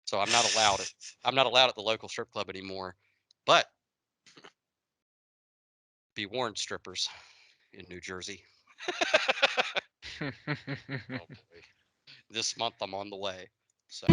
So I'm not allowed it. I'm not allowed at the local strip club anymore. But be warned, strippers in New Jersey. Oh boy. This month I'm on the way. So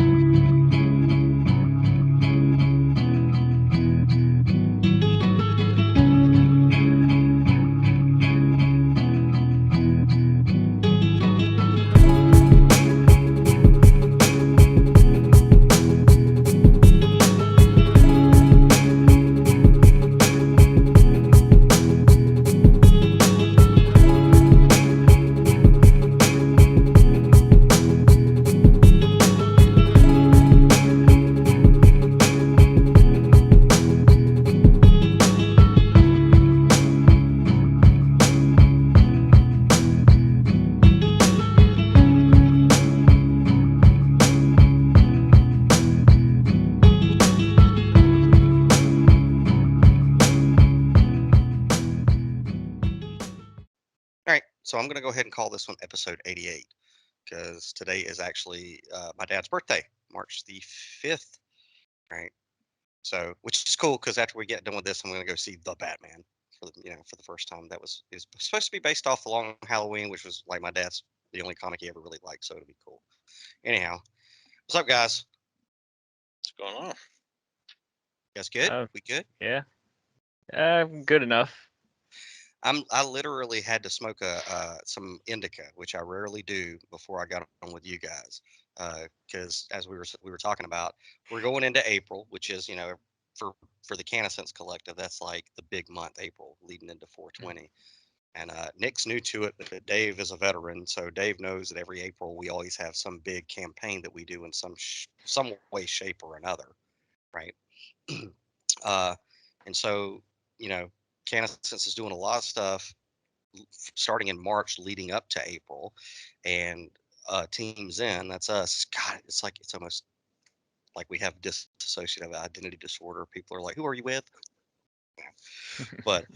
all right. So I'm gonna go ahead and call this one episode 88 because today is actually my dad's birthday, March the 5th. Right. So, which is cool because after we get done with this, I'm going to go see the Batman for the first time. Is supposed to be based off the Long Halloween, which was like my dad's the only comic he ever really liked, so it'll be cool. Anyhow, what's up, guys? What's going on? You guys good? Oh, We good? yeah. Good enough. I literally had to smoke some indica, which I rarely do before I got on with you guys, because as we were talking about, we're going into April, which is for for the CannaSense Collective, that's like the big month, April, leading into 420. And Nick's new to it, but Dave is a veteran, so Dave knows that every April we always have some big campaign that we do in some way, shape, or another, right? uh, and so CannaSense is doing a lot of stuff starting in March, leading up to April, and Teams In, that's us. God, it's almost like we have dissociative identity disorder. People are like, "Who are you with?" But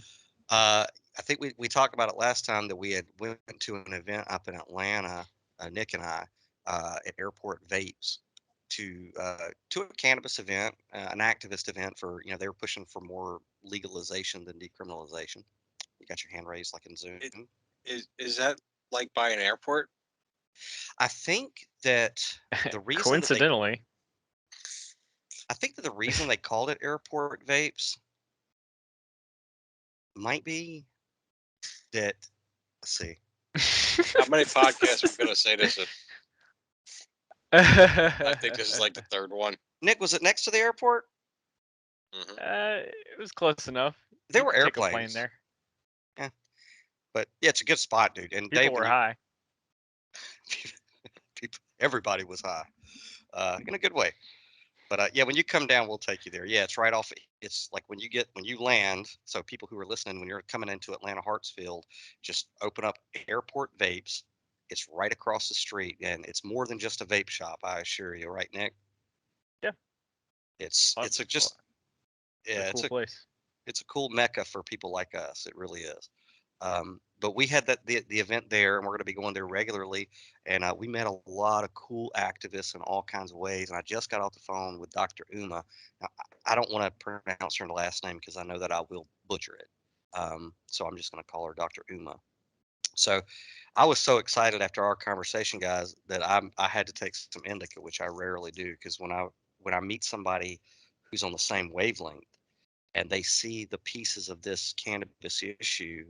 I think we talked about it last time that we had went to an event up in Atlanta, Nick and I, at Airport Vapes to a cannabis event, an activist event for they were pushing for more legalization than decriminalization. You got your hand raised like in Zoom. Is that like by an airport? I think that the reason Coincidentally. I think that the reason they called it Airport Vapes might be that. Let's see. How many podcasts are we going to say this? I think this is like the third one. Nick, was it next to the airport? Mm-hmm. It was close enough. There You were could take a airplanes plane there. Yeah, but yeah, it's a good spot, dude. And People Dave, were high. everybody was high, in a good way. But yeah, when you come down, we'll take you there. Yeah, it's right off. It's like when you land. So people who are listening, when you're coming into Atlanta Hartsfield, just open up Airport Vapes. It's right across the street, and it's more than just a vape shop. I assure you, right, Nick? Yeah. It's Well, it's a just yeah, it's a cool place. it's a cool mecca for people like us. It really is. But we had the event there, and we're going to be going there regularly. And we met a lot of cool activists in all kinds of ways. And I just got off the phone with Dr. Uma. Now, I don't want to pronounce her last name because I know that I will butcher it. So I'm just going to call her Dr. Uma. So I was so excited after our conversation, guys, that I had to take some indica, which I rarely do, because when I meet somebody who's on the same wavelength and they see the pieces of this cannabis issue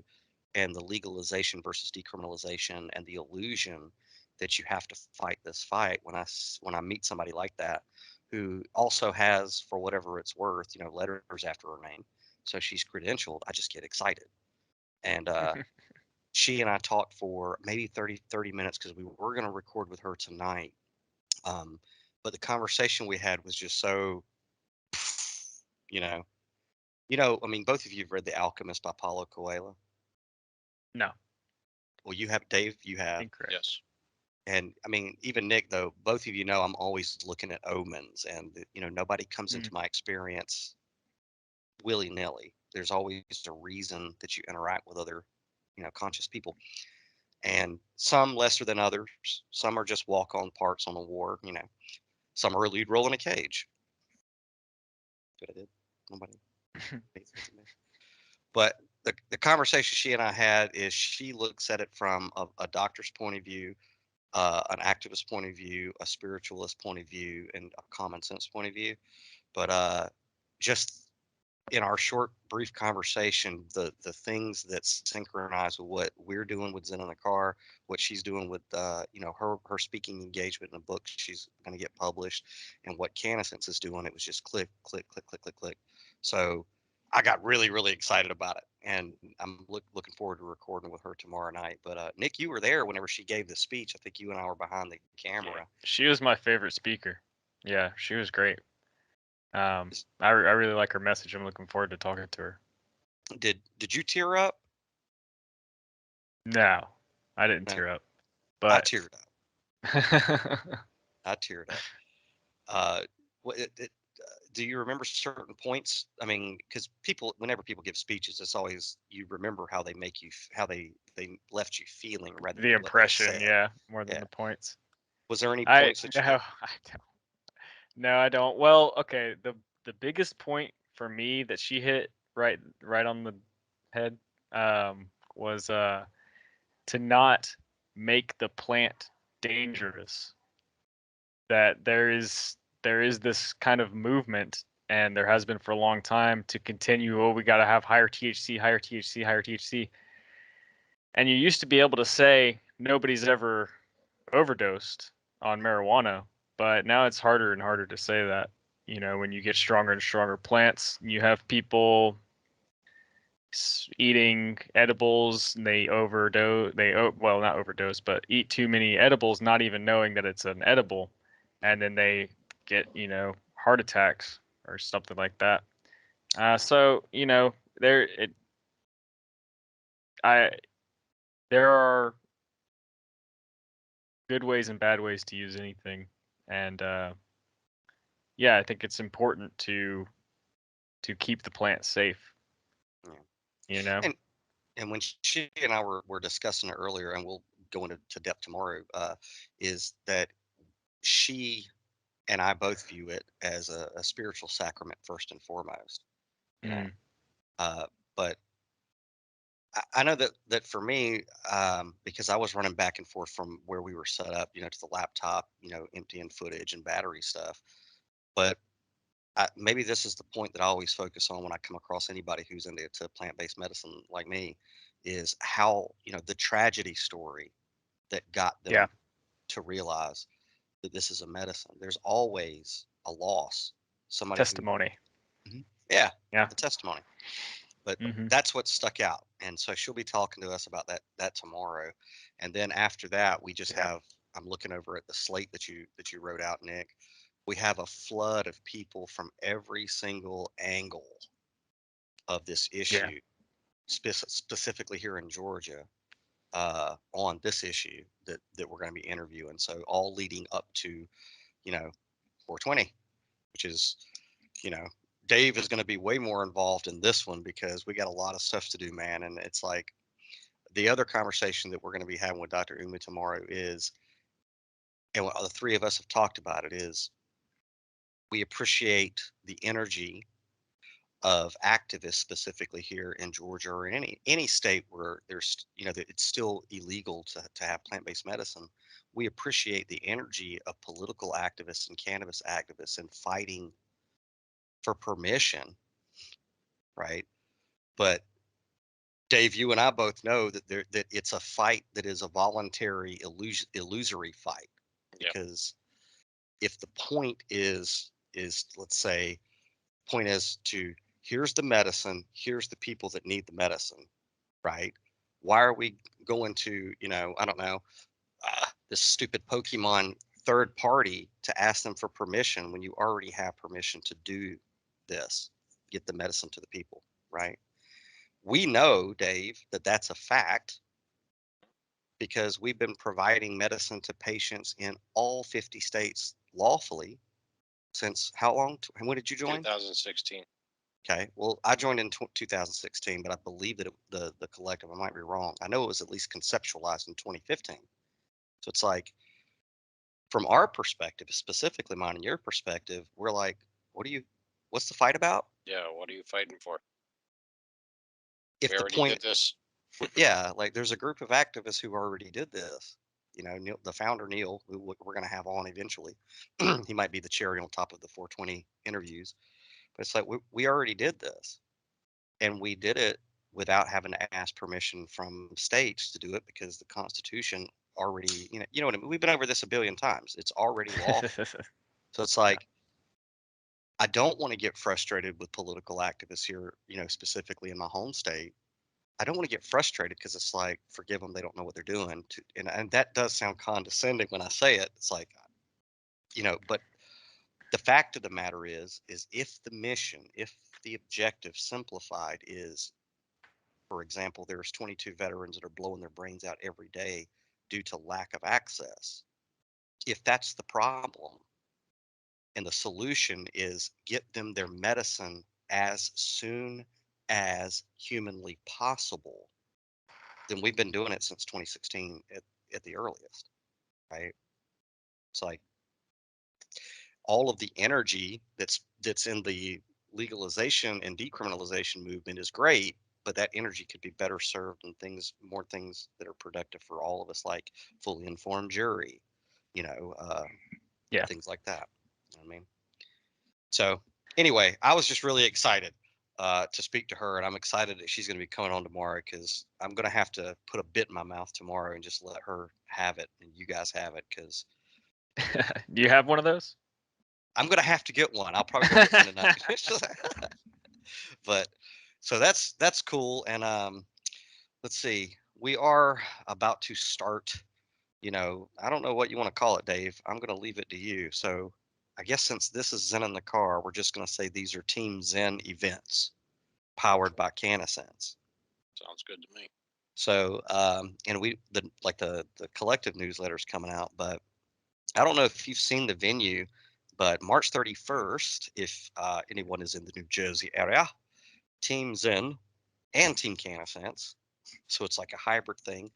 and the legalization versus decriminalization and the illusion that you have to fight this fight, when I meet somebody like that who also has, for whatever it's worth, letters after her name, so she's credentialed, I just get excited. And she and I talked for maybe 30 minutes because we were going to record with her tonight. But the conversation we had was just so, you know, I mean, both of you have read The Alchemist by Paulo Coelho. No. Well, you have, Dave, you have. Incorrect. Yes. And I mean, even Nick, though, both of you know I'm always looking at omens, and nobody comes into my experience willy-nilly. There's always a reason that you interact with other, conscious people, and some lesser than others. Some are just walk-on parts on the war, Summer you'd roll in a cage. Good, I did. Nobody. But the conversation she and I had is she looks at it from a doctor's point of view, an activist point of view, a spiritualist point of view, and a common sense point of view. But just in our short, brief conversation, the things that synchronize with what we're doing with Zen in the car, what she's doing with her speaking engagement in a book she's going to get published, and what CannaSense is doing, it was just click, click, click, click, click, click. So I got really, really excited about it, and I'm looking forward to recording with her tomorrow night. But Nick, you were there whenever she gave the speech. I think you and I were behind the camera. She was my favorite speaker. Yeah, she was great. I really like her message. I'm looking forward to talking to her. Did you tear up? No, I didn't No. tear up, I but teared up. I teared up. Do you remember certain points? I mean, because whenever people give speeches, it's always you remember how they make you, how they left you feeling rather the than impression, what they said. yeah, more than Yeah. the points. Was there any I points that no, you? I don't. No, I don't. Well, okay. The biggest point for me that she hit right on the head was to not make the plant dangerous. That there is this kind of movement, and there has been for a long time, to continue. Oh, we got to have higher THC, higher THC, higher THC. And you used to be able to say nobody's ever overdosed on marijuana, but now it's harder and harder to say that. You know, when you get stronger and stronger plants, you have people eating edibles, and they overdose. Well, not overdose, but eat too many edibles, not even knowing that it's an edible, and then they get heart attacks or something like that. So there are good ways and bad ways to use anything, and yeah, I think it's important to keep the plant safe. Yeah. And when she and I were discussing it earlier, and we'll go into depth tomorrow, is that she and I both view it as a spiritual sacrament first and foremost. You know, but I know that for me, because I was running back and forth from where we were set up, to the laptop, emptying footage and battery stuff. But maybe this is the point that I always focus on when I come across anybody who's into plant-based medicine like me, is how, the tragedy story that got them to realize that this is a medicine. There's always a loss, somebody testimony. who, Yeah. the testimony. But Mm-hmm. that's what stuck out, and so she'll be talking to us about that tomorrow. And then after that, we just have. I'm looking over at the slate that you wrote out, Nick. We have a flood of people from every single angle of this issue, specifically here in Georgia, on this issue that we're going to be interviewing. So all leading up to, 420, which is, Dave is going to be way more involved in this one because we got a lot of stuff to do, man. And it's like the other conversation that we're going to be having with Dr. Umi tomorrow is, and what the three of us have talked about it, is we appreciate the energy of activists, specifically here in Georgia or in any state where there's, that it's still illegal to have plant-based medicine. We appreciate the energy of political activists and cannabis activists and fighting for permission, right? But Dave, you and I both know that that it's a fight that is a voluntary, illusory fight. Because if the point is let's say, point is to here's the medicine, here's the people that need the medicine, right? Why are we going to, I don't know, this stupid Pokemon third party to ask them for permission when you already have permission to do this, get the medicine to the people, right? We know, Dave, that that's a fact because we've been providing medicine to patients in all 50 states lawfully since how long? When did you join? 2016. Okay. Well, I joined in 2016, but I believe that the collective, I might be wrong. I know it was at least conceptualized in 2015. So it's like from our perspective, specifically mine and your perspective, we're like, what's the fight about? Yeah, what are you fighting for? If We the already point, did this. yeah, like there's a group of activists who already did this. You know, Neil, the founder Neil, who we're going to have on eventually, he might be the cherry on top of the 420 interviews. But it's like we already did this, and we did it without having to ask permission from states to do it because the Constitution already, you know what I mean. We've been over this a billion times. It's already lawful. So it's like I don't want to get frustrated with political activists here, specifically in my home state. I don't want to get frustrated because it's like, forgive them, they don't know what they're doing. And that does sound condescending when I say it. It's like, but the fact of the matter is if the mission, if the objective simplified is, for example, there's 22 veterans that are blowing their brains out every day due to lack of access. If that's the problem, and the solution is get them their medicine as soon as humanly possible, then we've been doing it since 2016 at the earliest, right? It's like all of the energy that's in the legalization and decriminalization movement is great, but that energy could be better served in more things that are productive for all of us, like fully informed jury, you know, uh, Yeah. things like that. You know what I mean? So anyway, I was just really excited to speak to her, and I'm excited that she's going to be coming on tomorrow because I'm going to have to put a bit in my mouth tomorrow and just let her have it and you guys have it because Do you have one of those? I'm going to have to get one. I'll probably go get one tonight. But so that's cool. And let's see, we are about to start. I don't know what you want to call it, Dave. I'm going to leave it to you. So I guess since this is Zen in the Car, we're just going to say these are Team Zen events powered by CannaSense. Sounds good to me. So, and the collective newsletter's coming out, but I don't know if you've seen the venue, but March 31st, if anyone is in the New Jersey area, Team Zen and Team CannaSense, so it's like a hybrid thing.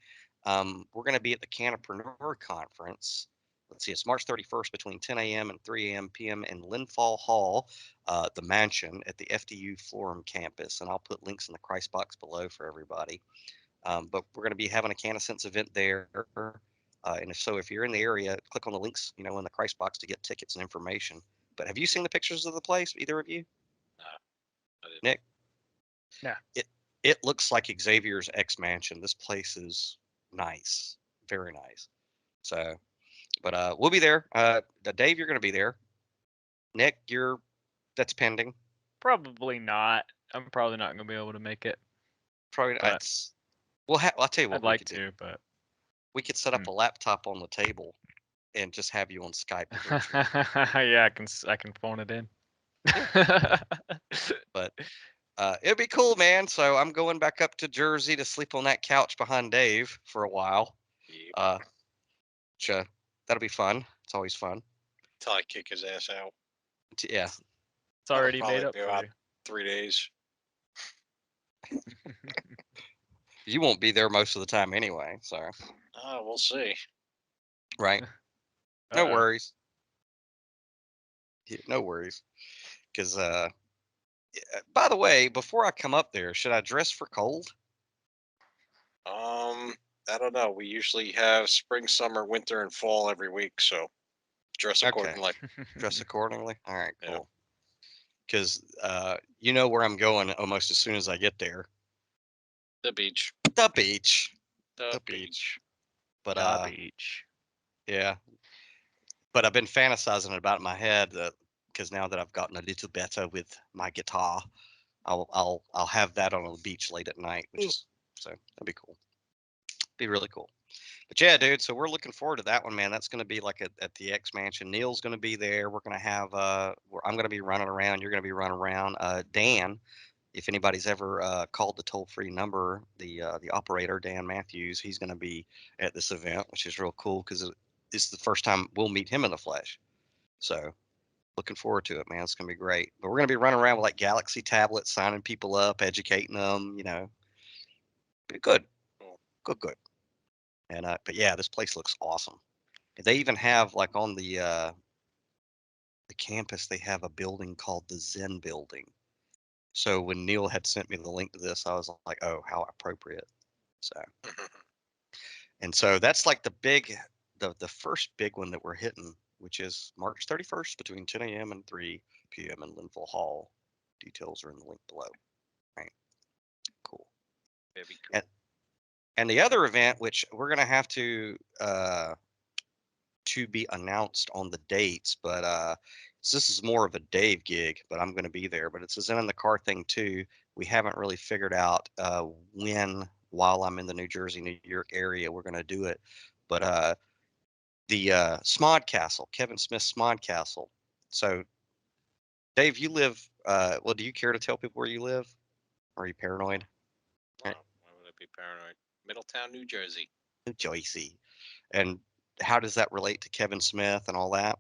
We're going to be at the CannaPreneur Conference. Let's see, it's March 31st between 10 a.m. and 3 p.m. in Linfall Hall, the mansion at the FDU Florham campus. And I'll put links in the Christ box below for everybody. But we're going to be having a CannaSense event there. And if you're in the area, click on the links, in the Christ box to get tickets and information. But have you seen the pictures of the place, either of you? No, I didn't. Nick? No. It looks like Xavier's X Mansion. This place is nice, very nice. So, but we'll be there. Dave, you're going to be there. Nick, that's pending. Probably not. I'm probably not going to be able to make it. Probably. But I'll tell you what I'd we like could to, do. but We could set up a laptop on the table and just have you on Skype. yeah, I can phone it in. But it'd be cool, man. So I'm going back up to Jersey to sleep on that couch behind Dave for a while. Yep. That'll be fun. It's always fun. Till I kick his ass out. Yeah. It's already That'll made up probably be for about you. 3 days. You won't be there most of the time anyway, so. We'll see. Right. No Uh-oh. worries. Yeah, no worries. Because, by the way, before I come up there, should I dress for cold? I don't know. We usually have spring, summer, winter, and fall every week, so dress accordingly. Dress accordingly? All right, Yeah. cool. Because you know where I'm going almost as soon as I get there. The beach. The beach. The beach. But The beach. yeah. But I've been fantasizing about it in my head because now that I've gotten a little better with my guitar, I'll have that on the beach late at night, so that'd be cool. Be really cool. But yeah, dude, so we're looking forward to that one, man. That's going to be like at the X Mansion. Neil's going to be there. We're going to have I'm going to be running around. You're going to be running around. Dan, if anybody's ever called the toll-free number, the operator, Dan Matthews, he's going to be at this event, which is real cool because it's the first time we'll meet him in the flesh. So looking forward to it, man. It's going to be great. But we're going to be running around with like Galaxy tablets, signing people up, educating them, Be good. Good. And but yeah, this place looks awesome. They even have like on the campus, they have a building called the Zen Building. So when Neil had sent me the link to this, I was like, oh, how appropriate. So, and so that's like the first big one that we're hitting, which is March 31st between 10 a.m. and 3 p.m. in Linville Hall. Details are in the link below. Right. Cool. Very cool. And the other event, which we're going to have to be announced on the dates, but this is more of a Dave gig, but I'm going to be there. But it's a Zen in the Car thing too. We haven't really figured out when, while I'm in the New Jersey, New York area, we're going to do it. But the Smod Castle, Kevin Smith's Smod Castle. So, Dave, you live. Well, do you care to tell people where you live? Or are you paranoid? Why would I be paranoid? Middletown, New Jersey. New Jersey. And how does that relate to Kevin Smith and all that?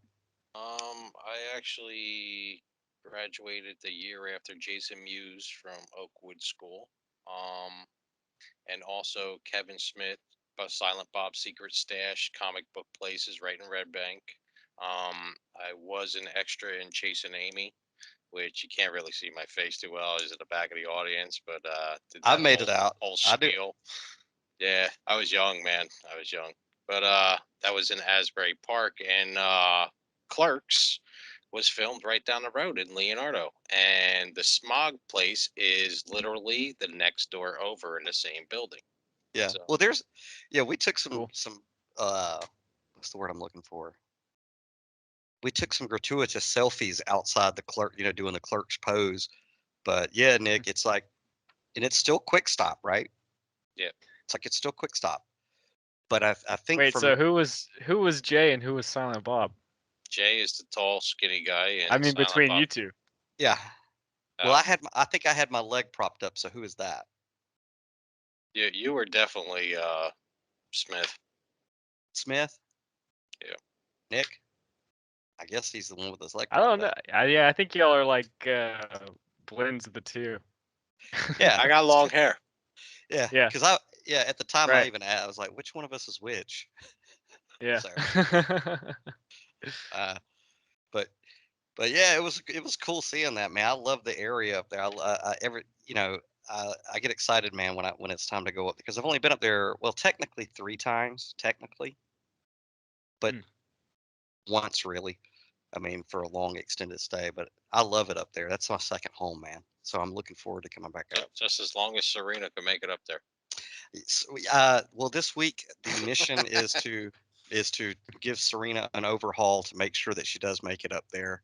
I actually graduated the year after Jason Mewes from Oakwood School. And also Kevin Smith, Silent Bob's Secret Stash, comic book places right in Red Bank. I was an extra in Chasing Amy, which you can't really see my face too well. I was at the back of the audience, but did I that made it out. whole I do. spiel. Yeah, I was young, man. I was young. But that was in Asbury Park, and Clerks was filmed right down the road in Leonardo. And the Smog place is literally the next door over in the same building. Yeah. So Well, we took Cool. some what's the word I'm looking for? We took some gratuitous selfies outside the clerk, doing the clerk's pose. But yeah, Nick, it's like, and it's still quick stop, right? yeah, It's like it's still quick stop. But I think Wait, from so who was Jay and who was Silent Bob? Jay is the tall, skinny guy, I and mean, Silent between Bob. you two. yeah. Well, Uh, I think I had my leg propped up. So who is that? you were definitely Smith. Smith? Yeah. Nick? I guess he's the one with his leg I don't propped know. up. Yeah, I think y'all are like blends of the two. Yeah. I got long hair. Yeah. Yeah. Because at the time Right. I was like, which one of us is which? Yeah. So, uh, but but yeah, it was cool seeing that, man. I love the area up there. I get excited, man, when it's time to go up because I've only been up there, well, technically 3 times, technically, but Hmm. once really. I mean, for a long extended stay, but I love it up there. That's my second home, man. So I'm looking forward to coming back up. Just as long as Serena can make it up there. Well, this week the mission is to give Serena an overhaul to make sure that she does make it up there.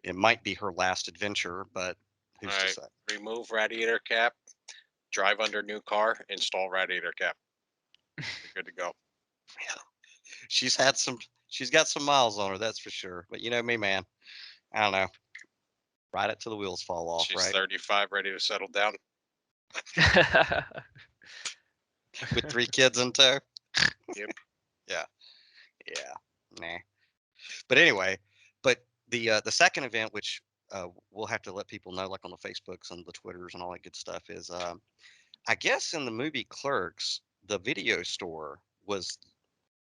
It might be her last adventure, but All who's to right. say? Remove radiator cap, drive under new car, install radiator cap. You're good to go. She's had some. She's got some miles on her, that's for sure. But you know me, man. I don't know. Ride it till the wheels fall off, She's right? 35, ready to settle down. With 3 kids in tow. Yep. Yeah, yeah, nah. But anyway, but the second event, which we'll have to let people know, like on the Facebooks and the Twitters and all that good stuff, is I guess in the movie Clerks, the video store was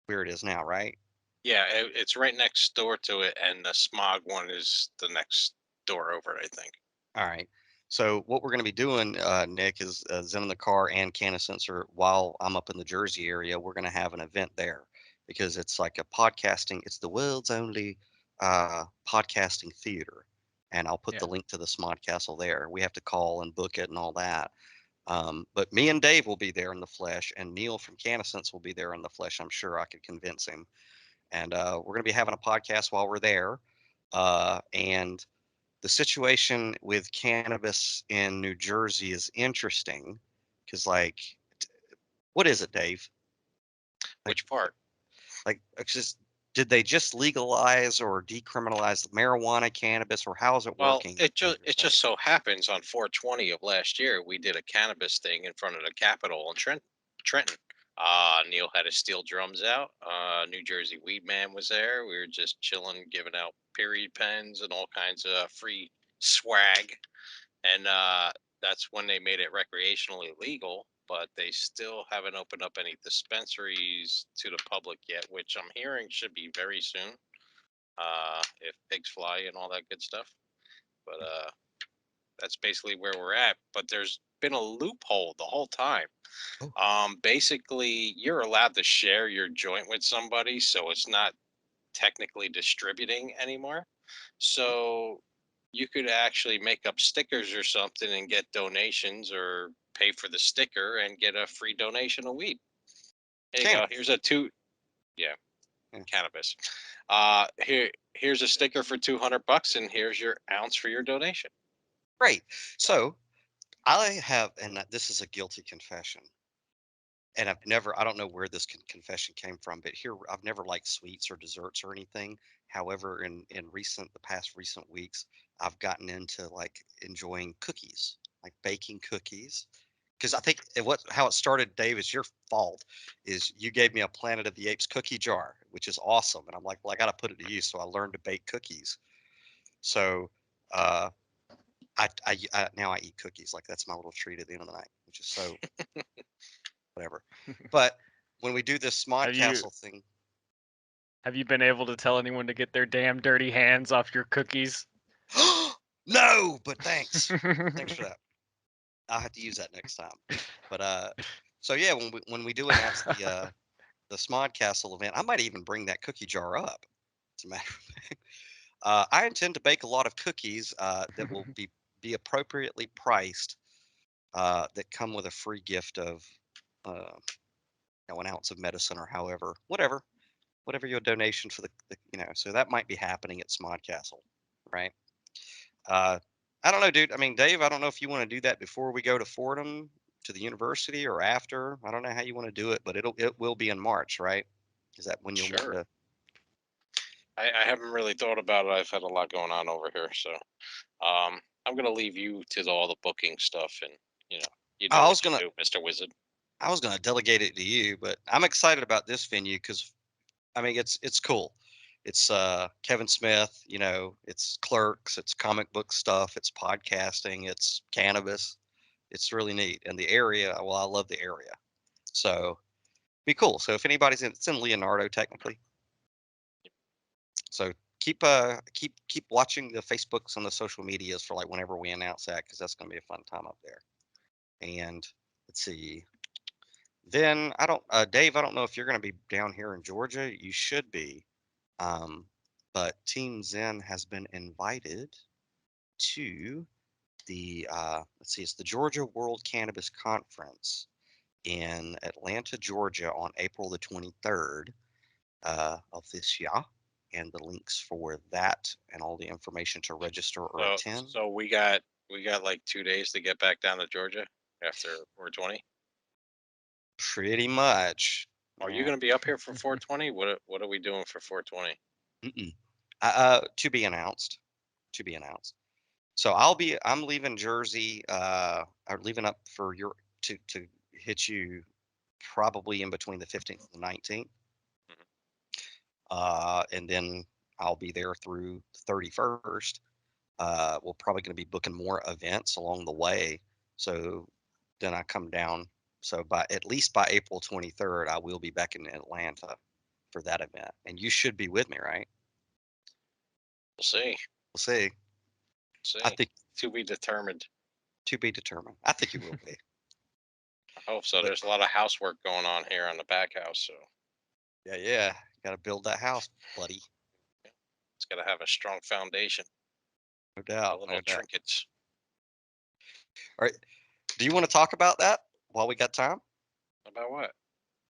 where it is now, right? Yeah, it's right next door to it, and the Smog one is the next door over it, I think. All right. So what we're going to be doing, Nick, is Zen in the Car and Canna Sensor. While I'm up in the Jersey area, we're going to have an event there because it's like a podcasting. It's the world's only podcasting theater, and I'll put Yeah. the link to the Smod Castle there. We have to call and book it and all that. But me and Dave will be there in the flesh, and Neil from CannaSense will be there in the flesh. I'm sure I could convince him. And we're going to be having a podcast while we're there. And the situation with cannabis in New Jersey is interesting because, like, what is it, Dave? Like, Which part? it's just did they just legalize or decriminalize marijuana, cannabis, or how is it Well, working it in just your it state? just so happens on 420 of last year we did a cannabis thing in front of the Capitol in Trenton. Neil had his steel drums out. New Jersey Weed Man was there. We were just chilling, giving out period pens and all kinds of free swag. And that's when they made it recreationally legal. but they still haven't opened up any dispensaries to the public yet, which I'm hearing should be very soon. If pigs fly and all that good stuff. But that's basically where we're at. But there's been a loophole the whole time. Basically, you're allowed to share your joint with somebody, so it's not technically distributing anymore. So you could actually make up stickers or something and get donations, or pay for the sticker and get a free donation of weed. There you go. Here's a yeah, cannabis. Here's a sticker for $200, and here's your ounce for your donation. Great. So I have, and this is a guilty confession. And I don't know where this confession came from, but here I've never liked sweets or desserts or anything. However, in the past recent weeks, I've gotten into like enjoying cookies, like baking cookies. Because I think how it started, Dave, is your fault. Is you gave me a Planet of the Apes cookie jar, which is awesome, and I'm like, well, I got to put it to use. So I learned to bake cookies. So uh, I now I eat cookies. Like that's my little treat at the end of the night, which is so whatever. But when we do this Have you Smodcastle thing, have you been able to tell anyone to get their damn dirty hands off your cookies? no, but thanks. Thanks for that. I'll have to use that next time. But so yeah, when we do announce the Smodcastle event, I might even bring that cookie jar up. As a matter of fact, I intend to bake a lot of cookies that will be appropriately priced, that come with a free gift of uh, an ounce of medicine or whatever your donation for the. So that might be happening at Smodcastle, right? Uh, I don't know, dude. I mean, Dave, I don't know if you want to do that before we go to Fordham to the university or after. I don't know how you want to do it, but it will be in March, right? Is that when you'll want Sure. to? I haven't really thought about it. I've had a lot going on over here, so I'm gonna leave you to all the booking stuff, and you know I what was to gonna do, Mr. Wizard. I was gonna delegate it to you, but I'm excited about this venue because I mean it's cool. It's Kevin Smith, it's Clerks, it's comic book stuff, it's podcasting, it's cannabis. It's really neat. And the area, well, I love the area. So be cool. So if anybody's it's in Leonardo technically. So keep watching the Facebooks and the social medias for like whenever we announce that, because that's gonna be a fun time up there. And let's see. Then I don't Dave, I don't know if you're gonna be down here in Georgia. You should be. Um, but Team Zen has been invited to the let's see, it's the Georgia World Cannabis Conference in Atlanta, Georgia on April the 23rd of this year. And the links for that and all the information to register or attend. So we got like 2 days to get back down to Georgia after 420. Pretty much. Are you Yeah. gonna be up here for 420? What are we doing for 420? Mm-mm. To be announced. To be announced. So I'm leaving Jersey, or leaving up for your to hit you probably in between the 15th and the 19th. Mhm. And then I'll be there through the 31st. We're probably going to be booking more events along the way. So then I come down. So at least by April 23rd, I will be back in Atlanta for that event. And you should be with me, right? We'll see. We'll see. I See. think To be determined. to be determined. I think you will be. I hope so. But There's a lot of housework going on here on the back house, so yeah. Got to build that house, buddy. it's got to have a strong foundation. No A doubt. No little doubt. trinkets. All right. Do you want to talk about that while we got time? About what?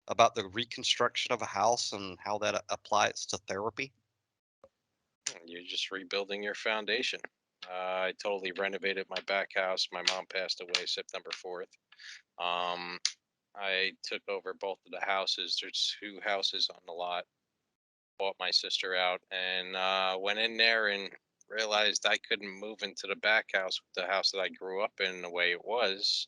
About the reconstruction of a house and how that applies to therapy? You're just rebuilding your foundation. I totally renovated my back house. My mom passed away September 4th. Um, I took over both of the houses. There's two houses on the lot. Bought my sister out and went in there and realized I couldn't move into the back house with the house that I grew up in the way it was.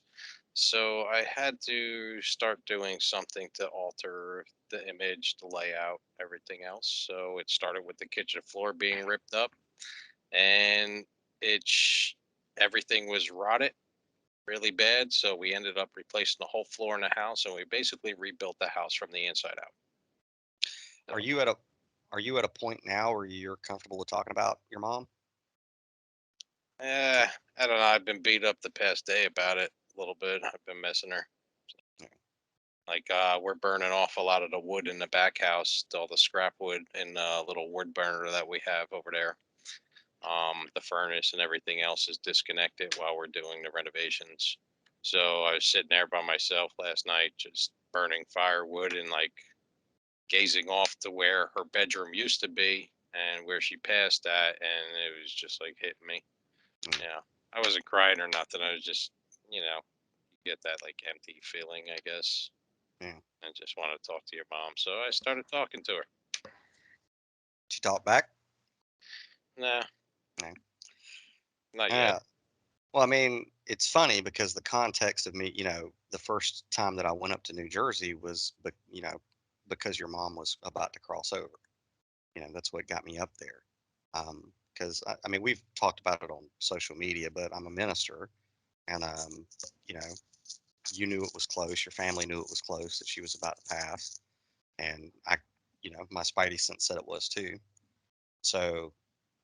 So I had to start doing something to alter the image, the layout, everything else. So it started with the kitchen floor being ripped up, and it everything was rotted. really bad. So we ended up replacing the whole floor in the house, and we basically rebuilt the house from the inside out. Are So, you at a point now where you're comfortable with talking about your mom? I don't know. I've been beat up the past day about it a little bit. I've been missing her. Yeah. Like we're burning off a lot of the wood in the back house, all the scrap wood in the little wood burner that we have over there. The furnace and everything else is disconnected while we're doing the renovations. So I was sitting there by myself last night, just burning firewood and like gazing off to where her bedroom used to be and where she passed at, and it was just like hitting me. Mm. Yeah, I wasn't crying or nothing. I was just, you know, you get that like empty feeling, I guess. Yeah. I just want to talk to your mom, so I started talking to her. She talked back? Nah, No. not yet. Uh, well, I mean, it's funny because the context of me, the first time that I went up to New Jersey was, because your mom was about to cross over. That's what got me up there. Because I mean, we've talked about it on social media, but I'm a minister, and you know, you knew it was close. Your family knew it was close that she was about to pass, and my spidey sense said it was too. So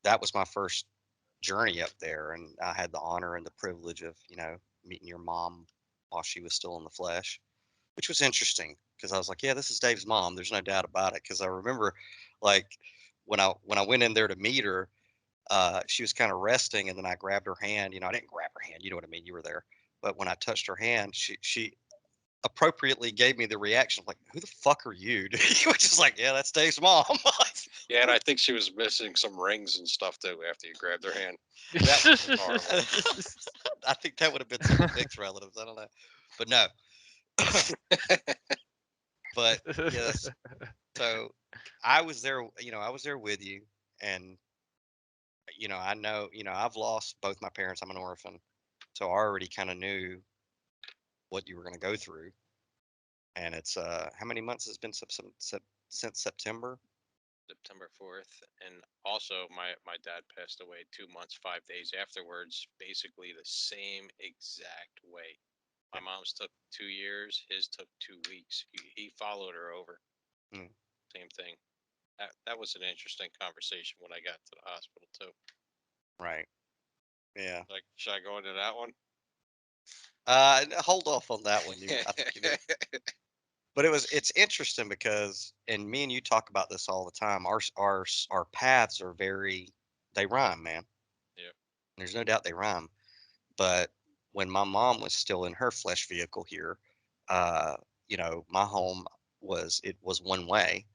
that was my first journey up there, and I had the honor and the privilege of meeting your mom while she was still in the flesh, which was interesting because I was like, yeah, this is Dave's mom. There's no doubt about it. Because I remember, like, when I went in there to meet her, she was kind of resting, and then I grabbed her hand. I didn't grab her hand. You know what I mean? You were there. But when I touched her hand, she appropriately gave me the reaction like, "Who the fuck are you?" Which is like, "Yeah, that's Dave's mom." Yeah, and I think she was missing some rings and stuff too after you grabbed her hand. That That was horrible. I think that would have been some of Nick's relatives. I don't know, but no. But yes, so I was there. I was there with you, and I know. I've lost both my parents. I'm an orphan, so I already kind of knew what you were going to go through. And it's how many months has been since September? September 4th. And also, my dad passed away 2 months, 5 days afterwards, basically the same exact way. My mom's took 2 years, his took 2 weeks. He followed her over. Mm, Same thing. That was an interesting conversation when I got to the hospital, too. right. Yeah. Like, should I go into that one? Hold off on that one. I think you need. But it's interesting because, and me and you talk about this all the time. Our paths are they rhyme, man. Yeah. There's no doubt they rhyme. But when my mom was still in her flesh vehicle here, uh, my home was one way,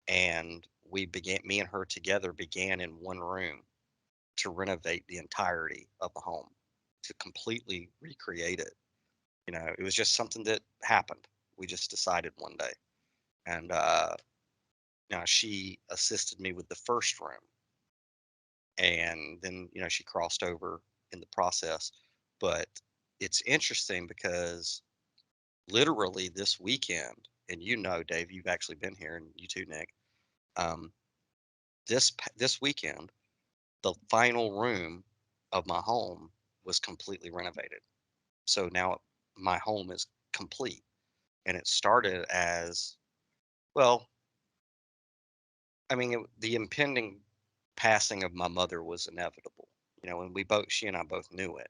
and me and her together began in one room to renovate the entirety of the home, to completely recreate it. It was just something that happened. We just decided one day, and she assisted me with the first room, and then she crossed over in the process. But it's interesting because literally this weekend, and Dave, you've actually been here, and you too, Nick. Um, this weekend, the final room of my home was completely renovated. So now my home is complete, and it started as well. I mean, the impending passing of my mother was inevitable, and she and I both knew it.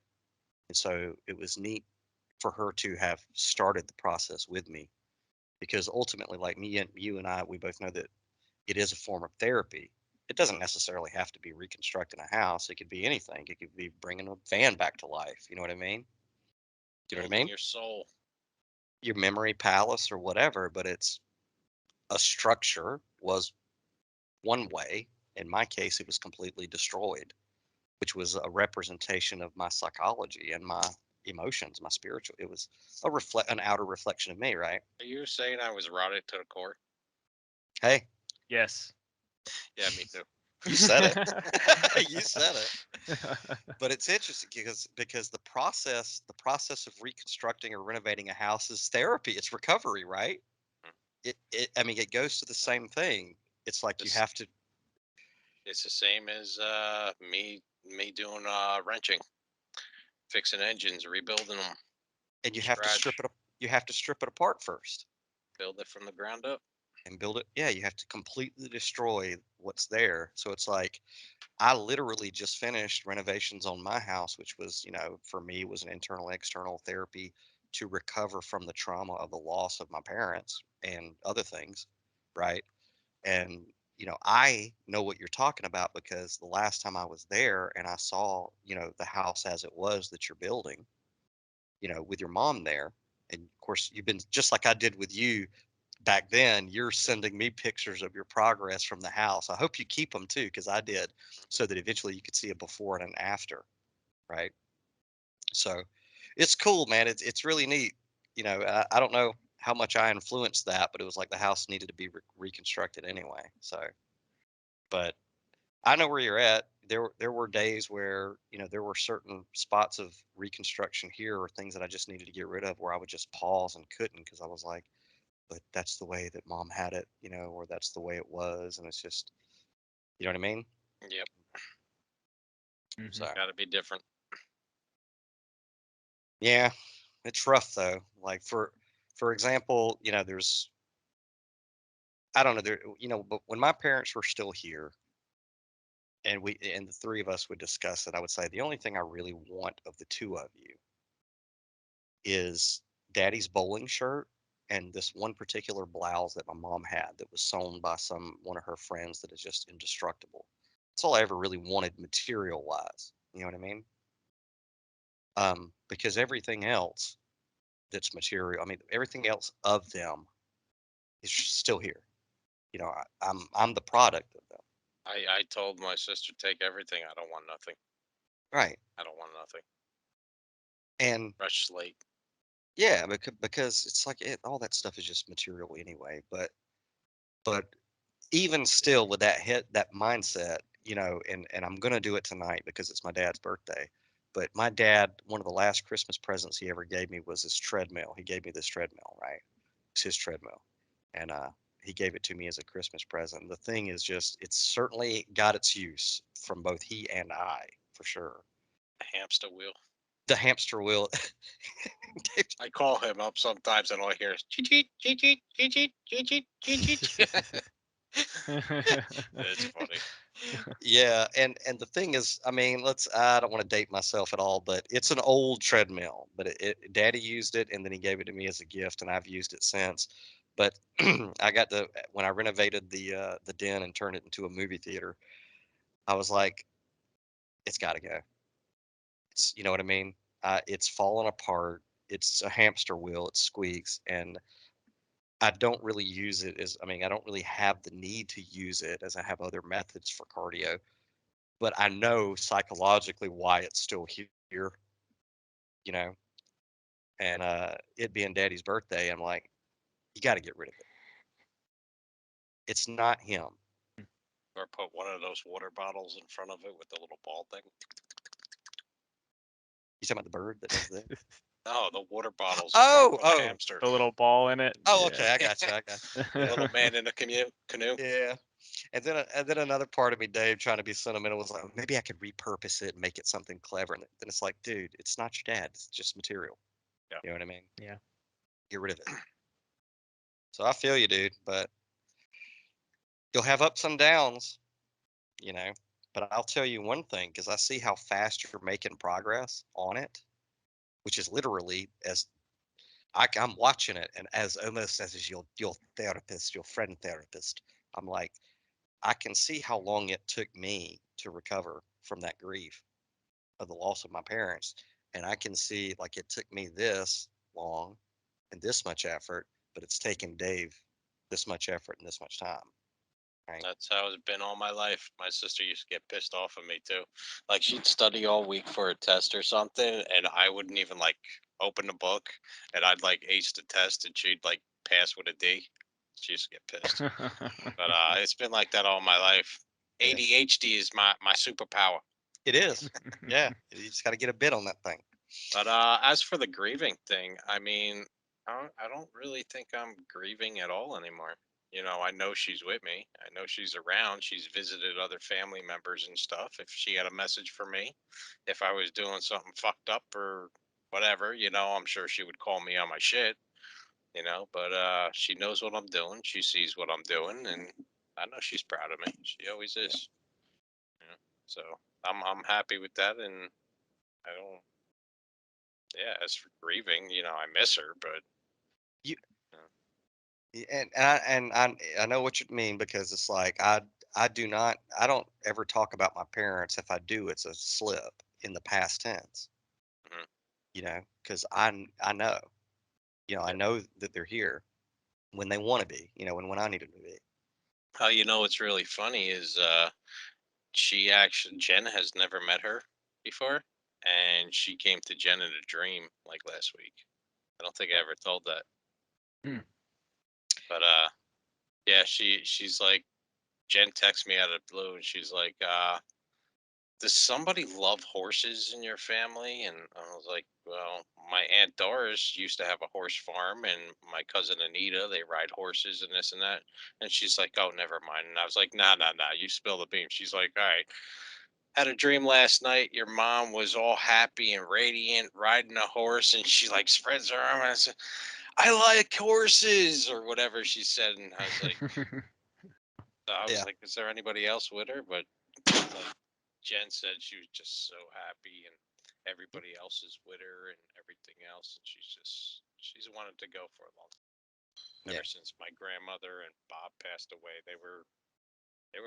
And so it was neat for her to have started the process with me because ultimately, like me and you and I, we both know that it is a form of therapy. It doesn't necessarily have to be reconstructing a house. It could be anything. It could be bringing a van back to life. You know what I mean? Do you know what I Building mean? your soul. Your memory palace or whatever, but it's a structure was one way. In my case, it was completely destroyed, which was a representation of my psychology and my emotions, my spiritual. It was an outer reflection of me, right? Are you saying I was rotted to the core? Hey, Yes. Yeah, me too. you said it. You said it. But it's interesting because the process of reconstructing or renovating a house is therapy. It's recovery, right? Mm. I mean, it goes to the same thing. It's like you It's, have to. it's the same as me doing wrenching. fixing engines, rebuilding them, and you have to scratch, strip it. You have to strip it apart first build it from the ground up. and build it. Yeah, you have to completely destroy what's there. So it's like I literally just finished renovations on my house, which was, for me was an internal external therapy to recover from the trauma of the loss of my parents and other things, right? And I know what you're talking about because the last time I was there and I saw, the house as it was that you're building, with your mom there. And of course, you've been just like I did with you back then. You're sending me pictures of your progress from the house. I hope you keep them too, because I did, so that eventually you could see a before and an after, right? So it's cool, man. It's really neat. I don't know how much I influenced that, but it was like the house needed to be reconstructed anyway. So, but I know where you're at. There were days where, there were certain spots of reconstruction here or things that I just needed to get rid of where I would just pause and couldn't because I was like, but that's the way that mom had it, or that's the way it was. And it's just, you know what I mean? Yep, So, got to be different. yeah, it's rough though. Like for example, I don't know, but when my parents were still here and the three of us would discuss it, I would say the only thing I really want of the two of you is daddy's bowling shirt and this one particular blouse that my mom had that was sewn by one of her friends that is just indestructible. That's all I ever really wanted material wise. You know what I mean? Because everything else that's material, I mean, everything else of them is still here. I'm the product of them. I told my sister, take everything. I don't want nothing. Right. I don't want nothing. And Fresh slate. yeah, because it's like all that stuff is just material anyway. But even still with that mindset, and I'm gonna do it tonight because it's my dad's birthday. But my dad, one of the last Christmas presents he ever gave me was this treadmill. He gave me this treadmill, right? It's his treadmill. And he gave it to me as a Christmas present. The thing is just it's certainly got its use from both he and I, for sure. Hamster wheel. The hamster wheel. I call him up sometimes and all I hear is cheat cheat cheat cheat cheat cheat cheat cheat cheat cheat. It's funny. Yeah, and the thing is, I mean, I don't want to date myself at all, but it's an old treadmill, but daddy used it and then he gave it to me as a gift and I've used it since. But I got to when I renovated the den and turned it into a movie theater, I was like, it's got to go. You know what I mean? It's falling apart. It's a hamster wheel. It squeaks, and I don't really use it I mean, I don't really have the need to use it as I have other methods for cardio. But I know psychologically why it's still here, you know. And it being Daddy's birthday, I'm like, you got to get rid of it. It's not him. Or put one of those water bottles in front of it with the little ball thing. You talking about the bird that does that? No, the water bottles Oh, for the oh, hamster. The little ball in it. oh. Yeah. Okay, I got you. I got The you. little man in a canoe. Yeah. And then another part of me, Dave, trying to be sentimental, was like, "Oh, maybe I could repurpose it and make it something clever." And then it's like, dude, it's not your dad. It's just material. Yeah. You know what I mean? Yeah. Get rid of it. So I feel you, dude. But you'll have ups and downs, you know. But I'll tell you one thing, because I see how fast you're making progress on it, which is literally as I'm watching it, and as almost as your therapist, your friend therapist, I'm like, I can see how long it took me to recover from that grief of the loss of my parents. And I can see like it took me this long and this much effort, but it's taken Dave this much effort and this much time. Right. That's how it's been all my life. My sister used to get pissed off at me too. Like she'd study all week for a test or something, and I wouldn't even like open the book, and I'd like ace the test, and she'd like pass with a D. She used to get pissed. But it's been like that all my life. Yeah. ADHD is my superpower. It is. Yeah. You just got to get a bit on that thing. But as for the grieving thing, I mean, I don't really think I'm grieving at all anymore. I know she's with me. I know she's around. She's visited other family members and stuff. If she had a message for me, if I was doing something fucked up or whatever, I'm sure she would call me on my shit, but she knows what I'm doing. She sees what I'm doing, and I know she's proud of me. She always is. So I'm happy with that, and I don't. Yeah, as for grieving, I miss her, but You uh, I know what you mean because it's like I don't ever talk about my parents. If I do, it's a slip in the past tense. mhm, Because I know, I yeah. know that they're here when they want to be, when I need them to be. How what's really funny is Jen has never met her before, and she came to Jen in a dream like last week. I don't think I ever told that, Hmm. but yeah, she's like, Jen texts me out of the blue, and she's like, does somebody love horses in your family? And I was like, well, my Aunt Doris used to have a horse farm, and my cousin Anita, they ride horses and this and that. And she's like, oh, never mind. And I was like, nah, nah, nah, you spill the beans. She's like, all right. Had a dream last night. Your mom was all happy and radiant riding a horse, and she like spreads her arm and said, I like horses or whatever she said. And I was Yeah, like, is there anybody else with her? But like Jen said, she was just so happy, and everybody else is with her and everything else. And she's wanted to go for a long time. yeah, Ever since my grandmother and Bob passed away, they were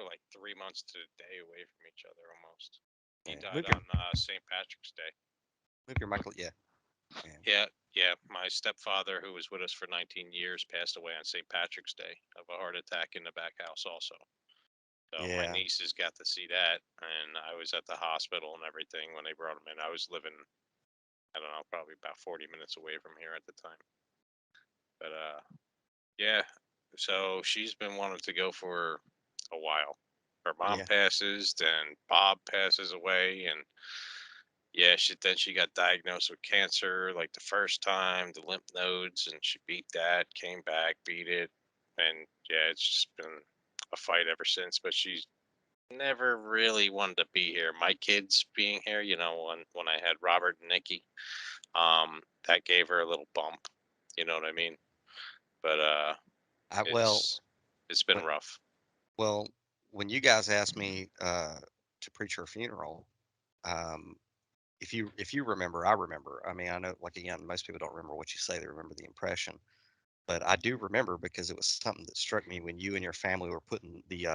like 3 months to the day away from each other almost. He yeah. died on St. Patrick's Day. Move your Michael. Yeah, yeah, Yeah, yeah. My stepfather, who was with us for 19 years, passed away on St. Patrick's Day of a heart attack in the back house also. So my yeah. nieces got to see that, and I was at the hospital and everything when they brought him in. I was living, I don't know, probably about 40 minutes away from here at the time. But yeah. So she's been wanting to go for a while. Her mom Yeah. passes, then Bob passes away, and yeah, she got diagnosed with cancer like the first time, the lymph nodes, and she beat that, came back, beat it, and yeah, it's just been a fight ever since. But she's never really wanted to be here. My kids being here, when I had Robert and Nikki, that gave her a little bump. You know what I mean? But I well, it's been when rough. well, when you guys asked me to preach her funeral, um, if you remember, I remember. I mean, I know, like again, most people don't remember what you say; they remember the impression. But I do remember because it was something that struck me when you and your family were putting the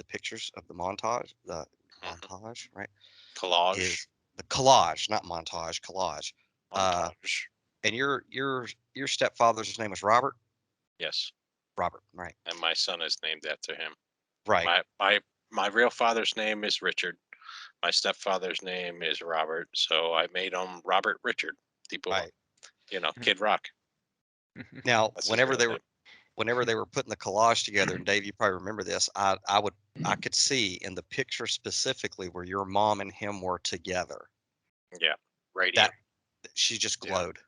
pictures of the Mhm. montage, right? Collage, Is the collage, not montage, collage. Uh, montage. and your stepfather's name was Robert. Yes, Robert, right? and my son is named after him. Right, My real father's name is Richard. My stepfather's name is Robert, so I made him Robert Richard. People, right. Kid Rock. Now, That's his real name. whenever they were putting the collage together, and Dave, you probably remember this. I could see in the picture specifically where your mom and him were together. Yeah, That radiant. she just Yeah, glowed,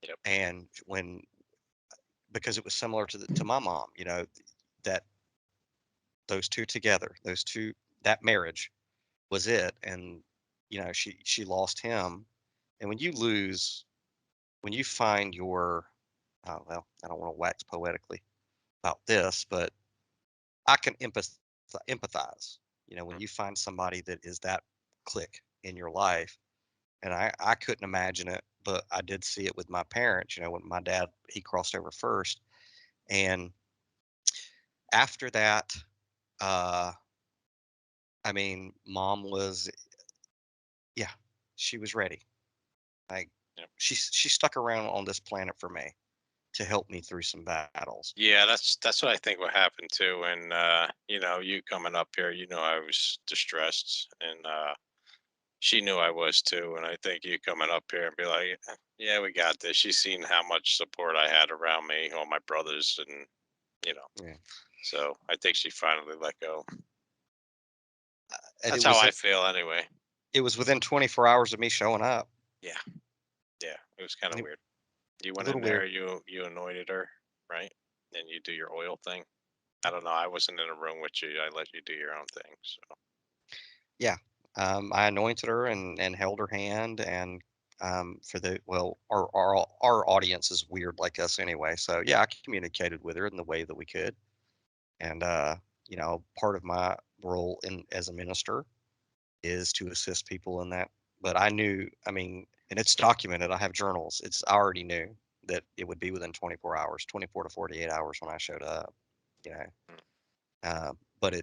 yep. and when because it was similar to my mom, that those two together, that marriage was it, and she lost him, and when you find your, well, I don't want to wax poetically about this, but I can empathize. When Mm, you find somebody that is that click in your life, and I couldn't imagine it, but I did see it with my parents. When my dad he crossed over first, and after that, uh, I mean, mom was yeah, she was ready. Like yep. she stuck around on this planet for me to help me through some battles. Yeah, that's what I think what happened too. And you coming up here, I was distressed, and she knew I was too. And I think you coming up here and be like, yeah, we got this. She's seen how much support I had around me, all my brothers, and you know. Yeah, So I think she finally let go. and That's how I feel anyway. it was within 24 hours of me showing up. Yeah, yeah. It was kind of And weird. You a went little in there, weird. you anointed her, right? And you do your oil thing. I don't know. I wasn't in a room with you. I let you do your own thing. So Yeah. I anointed her and held her hand, and for the well, our audience is weird like us anyway. So yeah, I communicated with her in the way that we could, and part of my role in as a minister is to assist people in that. But I knew, I mean, and it's documented. I have journals. I already knew that it would be within 24 hours, 24 to 48 hours when I showed up. You know, uh, but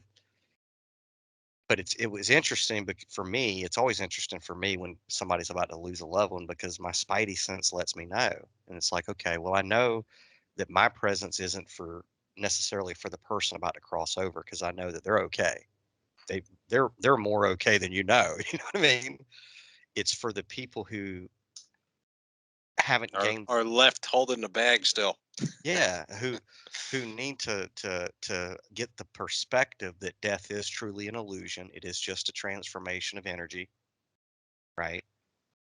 it was interesting. But for me, it's always interesting for me when somebody's about to lose a loved one because my spidey sense lets me know, and it's like, okay, well, I know that my presence isn't for necessarily for the person about to cross over because I know that they're okay. They they're more okay than you know. You know what I mean? It's for the people who haven't gained, or left holding the bag still. yeah, who need to get the perspective that death is truly an illusion. It is just a transformation of energy, right?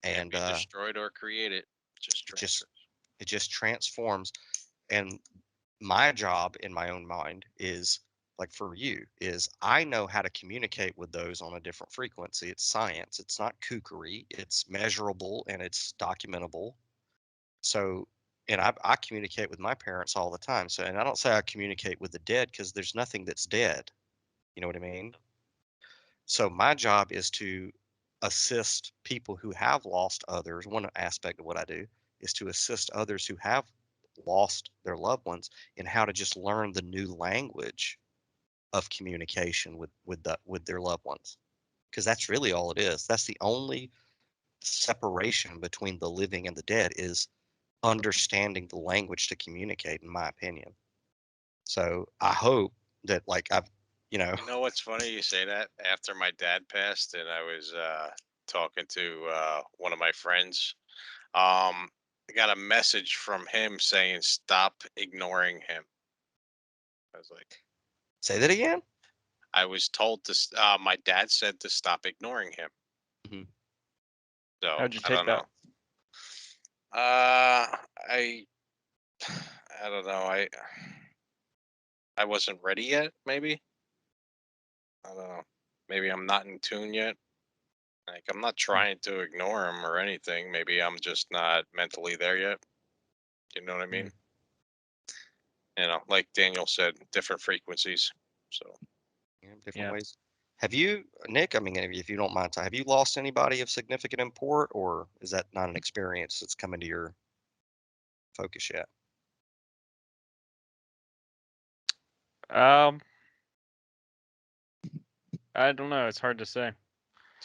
Can't And be destroyed or created. Just it just transfer. it just transforms. And my job in my own mind is like for you is I know how to communicate with those on a different frequency. It's science. It's not kookery. It's measurable and it's documentable. So, and I communicate with my parents all the time. So, and I don't say I communicate with the dead because there's nothing that's dead. You know what I mean? So, my job is to assist people who have lost others. One aspect of what I do is to assist others who have lost their loved ones in how to just learn the new language of communication with their loved ones. Because that's really all it is. That's the only separation between the living and the dead is understanding the language to communicate, in my opinion. So I hope that like I've, you know, You know what's funny? You say that after my dad passed, and I was talking to one of my friends. I got a message from him saying, "Stop ignoring him." I was like, say that again. I was told to. My dad said to stop ignoring him. Hmm. So How'd you I take don't that? know. I I don't know. I wasn't ready yet. Maybe I don't know. Maybe I'm not in tune yet. Like I'm not Hmm. trying to ignore him or anything. Maybe I'm just not mentally there yet. You know what I Hmm. mean? Like Daniel said, different frequencies. So Yeah, different Yeah. ways. Have you, Nick? I mean, if you don't mind, have you lost anybody of significant import, or is that not an experience that's coming to your focus yet? Um, I don't know. It's hard to say.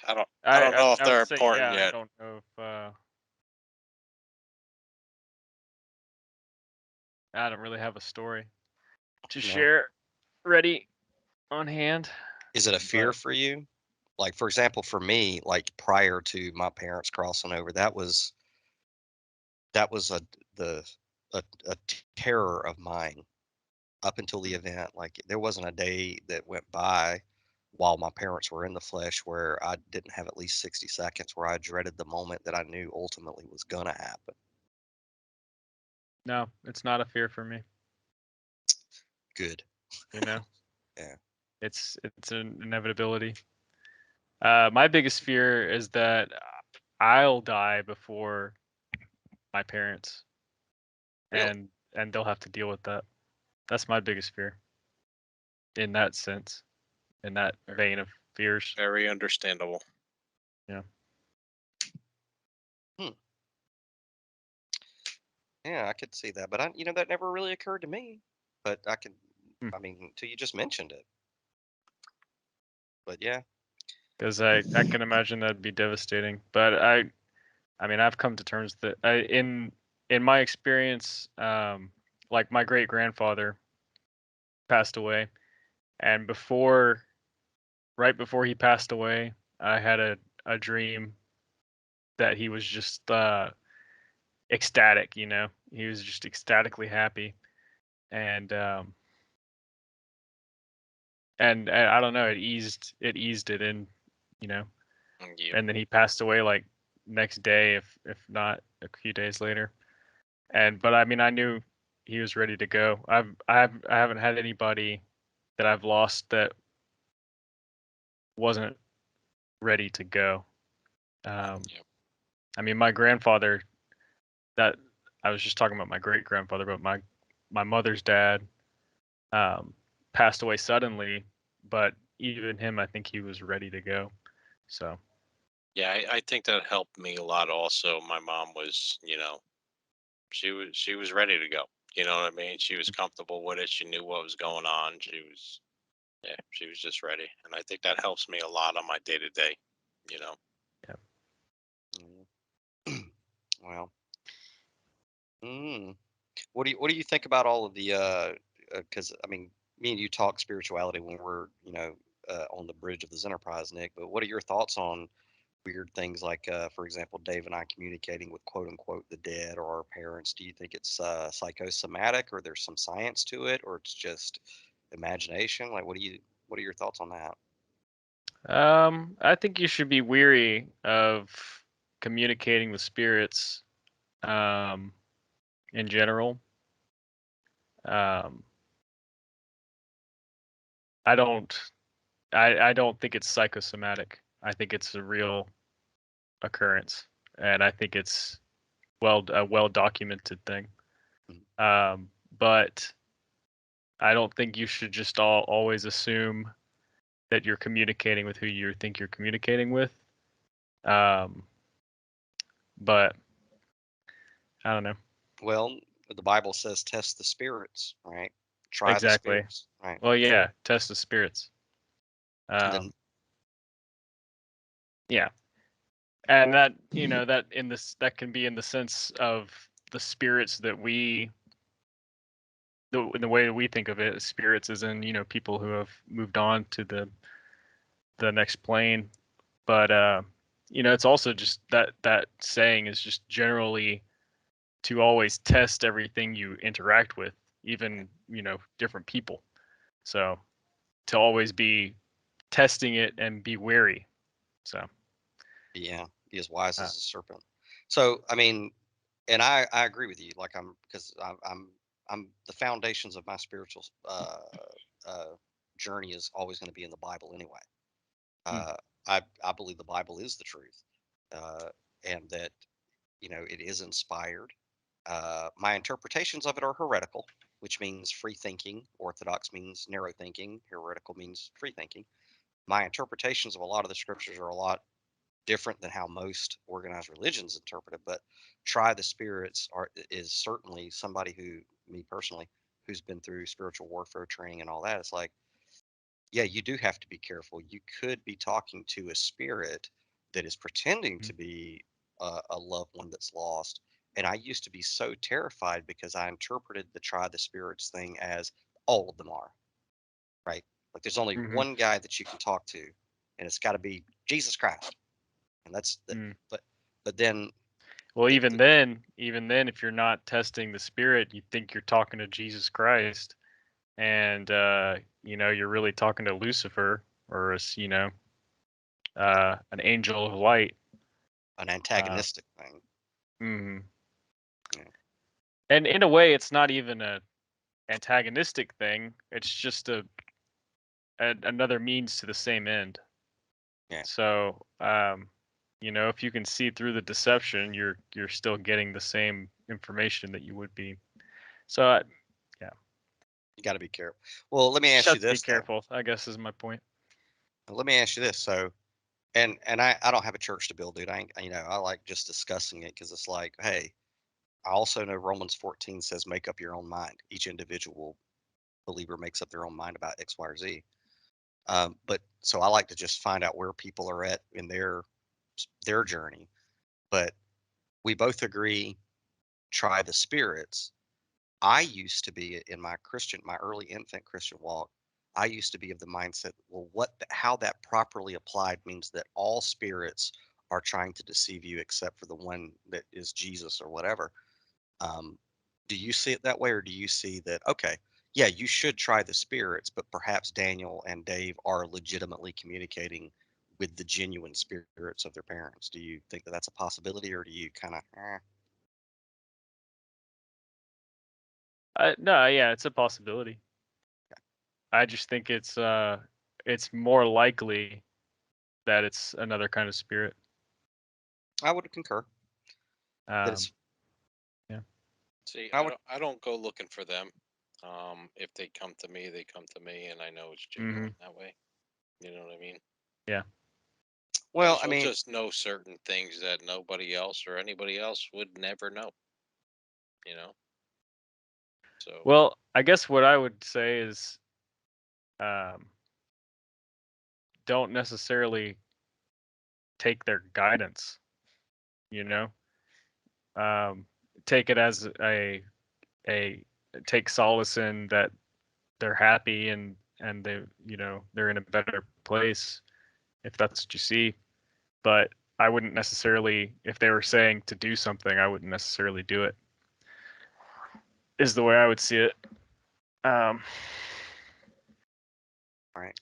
I don't know if I would they're say important yeah. I yet. don't know if I don't really have a story to No. share ready on hand. Is it a fear But for you? Like, for example, for me, like prior to my parents crossing over, that was the a terror of mine up until the event. Like, there wasn't a day that went by while my parents were in the flesh where I didn't have at least 60 seconds where I dreaded the moment that I knew ultimately was gonna happen. no, it's not a fear for me. Good. You know, Yeah. it's an inevitability. My biggest fear is that I'll die before my parents, Really, and they'll have to deal with that. That's my biggest fear in that sense, in that very, vein of fears. very understandable. Yeah. Hmm. Yeah, I could see that, but that never really occurred to me. But Hmm. I mean, until you just mentioned it. But yeah, Because I can imagine that'd be devastating. But I mean I've come to terms that in my experience, like my great grandfather passed away, and right before he passed away, I had a dream that he was just ecstatic. You know, he was just ecstatically happy, and and I don't know, it eased it in, you know, Yep. and then he passed away like next day, if not a few days later. And but I mean, I knew he was ready to go. I haven't had anybody that I've lost that wasn't ready to go. Yep. I mean, my grandfather, that I was just talking about my great grandfather, but my mother's dad passed away suddenly, but even him, I think he was ready to go. So Yeah, I think that helped me a lot. Also, my mom was, she was ready to go. You know what I mean? She was comfortable with it. She knew what was going on. She was just ready, and I think that helps me a lot on my day to day. You know. Mm. Well, what do you think about all of the? Because I mean, me and you talk spirituality when we're on the bridge of this enterprise, Nick. But what are your thoughts on weird things like, for example, Dave and I communicating with quote unquote the dead or our parents? Do you think it's psychosomatic, or there's some science to it, or it's just imagination? Like, what are your thoughts on that? I think you should be weary of communicating with spirits in general. Um, I don't I don't think it's psychosomatic. I think it's a real occurrence, and I think it's a well documented thing. But I don't think you should just always assume that you're communicating with who you think you're communicating with. But I don't know. Well, the Bible says test the spirits, right? Try the Exactly. spirits, right? Well, yeah, test the spirits. And then Yeah, and that that in this that can be in the sense of the spirits that the way that we think of it, spirits as in people who have moved on to the next plane. But it's also just that saying is just generally to always test everything you interact with, even different people. So to always be testing it and be wary. So yeah, be as wise uh, as a serpent. So I mean, and I agree with you. Like because I'm the foundations of my spiritual uh, journey is always going to be in the Bible anyway. hmm, Uh, I believe the Bible is the truth, uh, and that it is inspired. My interpretations of it are heretical, which means free thinking. Orthodox means narrow thinking. Heretical means free thinking. My interpretations of a lot of the scriptures are a lot different than how most organized religions interpret it. But try the spirits is certainly somebody who, me personally, who's been through spiritual warfare training and all that. It's like, yeah, you do have to be careful. You could be talking to a spirit that is pretending hmm, to be a loved one that's lost. And I used to be so terrified because I interpreted the try the spirits thing as all of them are, right? Like there's only hmm, one guy that you can talk to, and it's got to be Jesus Christ. And that's the, hmm. but then Well, the, even then, if you're not testing the spirit, you think you're talking to Jesus Christ, and you're really talking to Lucifer or an angel of light. an Uh, antagonistic thing. hmm Yeah. And in a way, it's not even a antagonistic thing. It's just another means to the same end. Yeah. So, if you can see through the deception, you're still getting the same information that you would be. So, yeah, You got to be careful. Well, let me just ask have you to be this though. careful, I guess is my point. Let me ask you this. So, and I don't have a church to build, dude. I like just discussing it because it's like, hey, I also know Romans 14 says make up your own mind. Each individual believer makes up their own mind about X, Y, or Z. But so I like to just find out where people are at in their journey. But we both agree, try the spirits. I used to be in my early infant Christian walk. I used to be of the mindset, well, how that properly applied means that all spirits are trying to deceive you except for the one that is Jesus or whatever. Um, do you see it that way, or do you see that, okay, yeah, you should try the spirits, but perhaps Daniel and Dave are legitimately communicating with the genuine spirits of their parents? Do you think that that's a possibility, or do you kind of, No, yeah, it's a possibility. I just think it's more likely that it's another kind of spirit. I would concur that Um, it's. yeah. See, I would. I don't go looking for them. If they come to me, they come to me, and I know it's genuine that way. You know what I mean? Yeah. Well, Because I you'll mean, just know certain things that nobody else or anybody else would never know. You know. So. Well, I guess what I would say is, um, don't necessarily take their guidance. You know, um, take it as a take solace in that they're happy and they they're in a better place if that's what you see. But I wouldn't necessarily, if they were saying to do something, I wouldn't necessarily do it. Is the way I would see it. Um, right.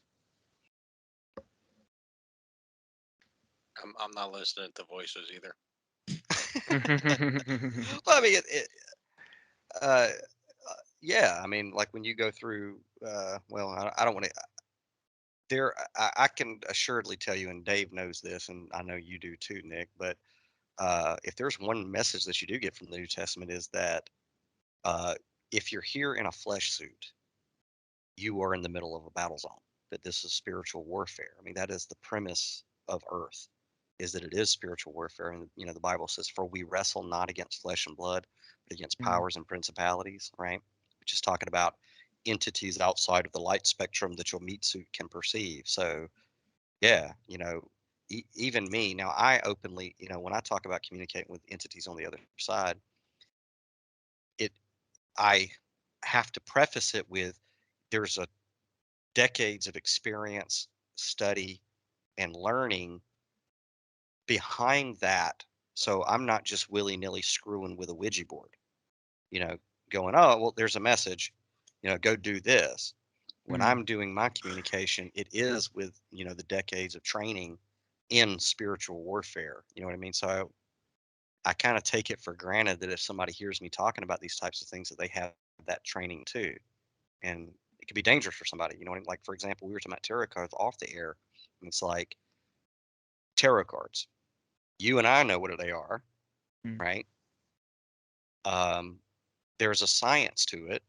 I'm not listening to voices either. Well, I mean, uh, yeah. I mean, like when you go through, well, I don't want to. I can assuredly tell you, and Dave knows this, and I know you do too, Nick. But if there's one message that you do get from the New Testament is that uh, if you're here in a flesh suit, you are in the middle of a battle zone. That this is spiritual warfare. I mean, that is the premise of Earth, is that it is spiritual warfare. And the Bible says, "For we wrestle not against flesh and blood, but against powers and principalities." Right, which is talking about entities outside of the light spectrum that your meat suit can perceive. So, yeah, even me now, I openly, when I talk about communicating with entities on the other side, it I have to preface it with there's a decades of experience, study, and learning behind that. So I'm not just willy nilly screwing with a Ouija board, you know, going, oh, well, there's a message, go do this. When I'm doing my communication, it is with, the decades of training in spiritual warfare. You know what I mean? So I kind of take it for granted that if somebody hears me talking about these types of things, that they have that training too. And it could be dangerous for somebody. You know what I mean? Like, for example, we were talking about tarot cards off the air. And it's like tarot cards. You and I know what they are, right? Um, there's a science to it,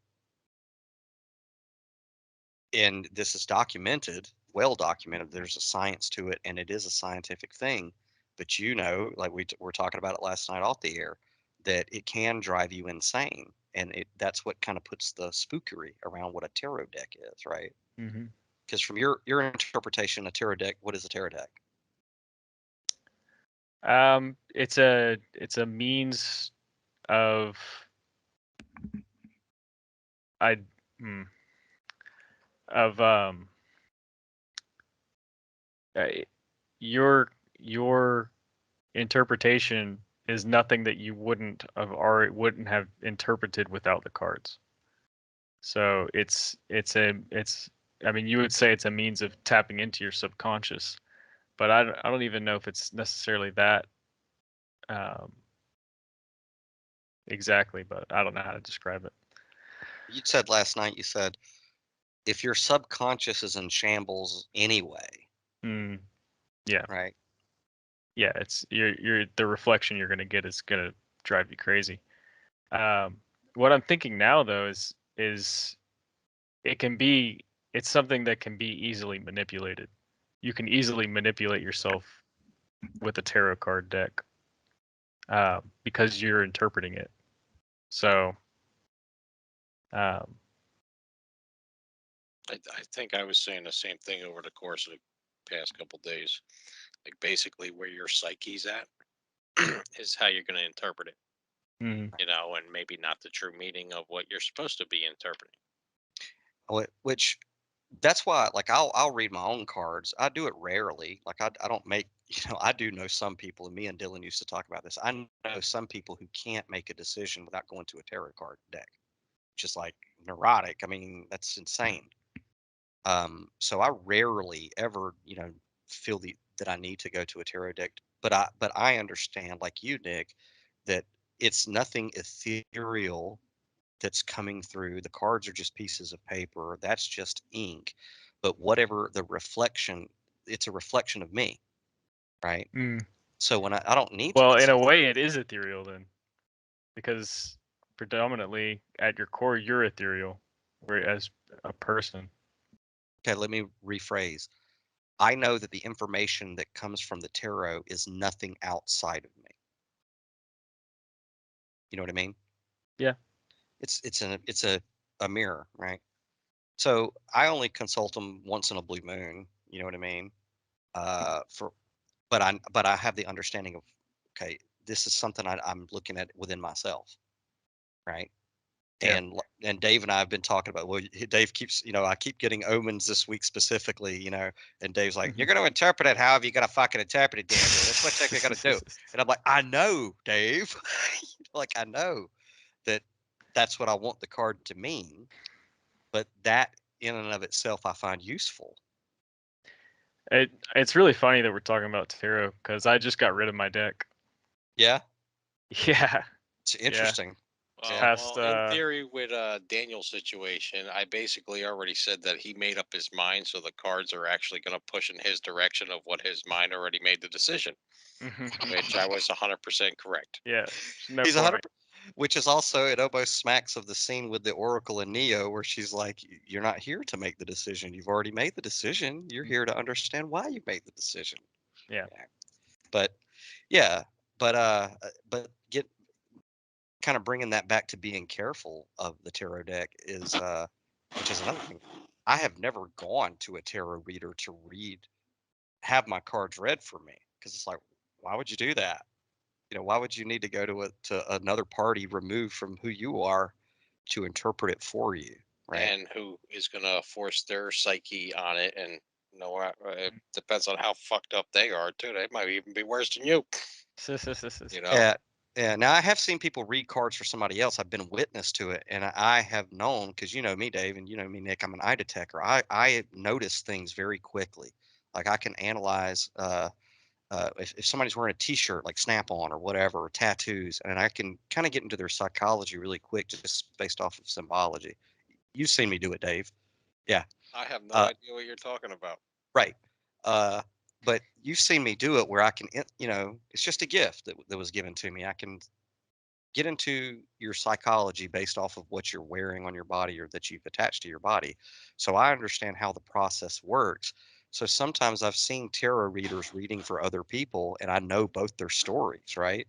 and this is documented, well documented. There's a science to it, and it is a scientific thing. But like we're talking about it last night off the air, that it can drive you insane, and that's what kind of puts the spookery around what a tarot deck is, right? mm-hmm. Because from your interpretation, a tarot deck, what is a tarot deck? It's a means of I hmm, of uh, your interpretation is nothing that you wouldn't have interpreted without the cards. So it's I mean, you would say it's a means of tapping into your subconscious, but I don't even know if it's necessarily that um, exactly, but I don't know how to describe it. You said last night, you said if your subconscious is in shambles anyway, Mm, yeah, right? yeah. It's you're the reflection you're gonna get is gonna drive you crazy. Um, what I'm thinking now though is it can be it's something that can be easily manipulated. You can easily manipulate yourself with a tarot card deck because you're interpreting it. So um, I think I was saying the same thing over the course of the past couple days. Like basically where your psyche's at is how you're going to interpret it, mm, and maybe not the true meaning of what you're supposed to be interpreting. Which that's why, like, I'll read my own cards. I do it rarely. Like, I don't make I do know some people, and me and Dylan used to talk about this. I know some people who can't make a decision without going to a tarot card deck, just like neurotic. I mean, that's insane. So I rarely ever, feel that I need to go to a tarot deck. But I understand, like you, Nick, that it's nothing ethereal that's coming through. The cards are just pieces of paper. That's just ink. But whatever the reflection, it's a reflection of me, right? Mm. So when I don't need to Well, in a consult. way, it is ethereal then, because predominantly at your core, you're ethereal, whereas a person. Okay, let me rephrase. I know that the information that comes from the tarot is nothing outside of me. You know what I mean? Yeah. It's a mirror, right? So I only consult them once in a blue moon. You know what I mean? For but I have the understanding of, okay, this is something I'm looking at within myself, right? Yeah. And Dave and I have been talking about. Well, Dave keeps, I keep getting omens this week specifically, and Dave's like, "You're going to interpret it however you got to fucking interpret it, Daniel. That's what you're going to do." And I'm like, "I know, Dave. Like I know that that's what I want the card to mean, but that in and of itself I find useful." It's really funny that we're talking about tarot because I just got rid of my deck. Yeah, Yeah. it's Yeah. interesting. This Yeah. past Well, in theory, with Daniel's situation, I basically already said that he made up his mind, so the cards are actually going to push in his direction of what his mind already made the decision, which I was 100% correct. Yeah. No He's point. 100, which is also, it almost smacks of the scene with the Oracle and Neo, where she's like, "You're not here to make the decision. You've already made the decision. You're here to understand why you made the decision." Yeah. But yeah, but get kind of bringing that back to being careful of the tarot deck is, which is another thing. I have never gone to a tarot reader to have my cards read for me, because it's like, why would you do that? Why would you need to go to another party removed from who you are to interpret it for you, right? And who is going to force their psyche on it? And it depends on how fucked up they are, too. They might even be worse than you. You know? Yeah, yeah. Now I have seen people read cards for somebody else. I've been witness to it, and I have known, because you know me, Dave, and you know me, Nick. I'm an eye detector. I notice things very quickly. Like I can analyze if somebody's wearing a T-shirt like Snap-on or whatever, or tattoos, and I can kind of get into their psychology really quick just based off of symbology. You've seen me do it, Dave. Yeah. I have no Uh, idea what you're talking about. right. Uh, but you've seen me do it where I can, it's just a gift that was given to me. I can get into your psychology based off of what you're wearing on your body or that you've attached to your body. So I understand how the process works. So sometimes I've seen tarot readers reading for other people, and I know both their stories, right?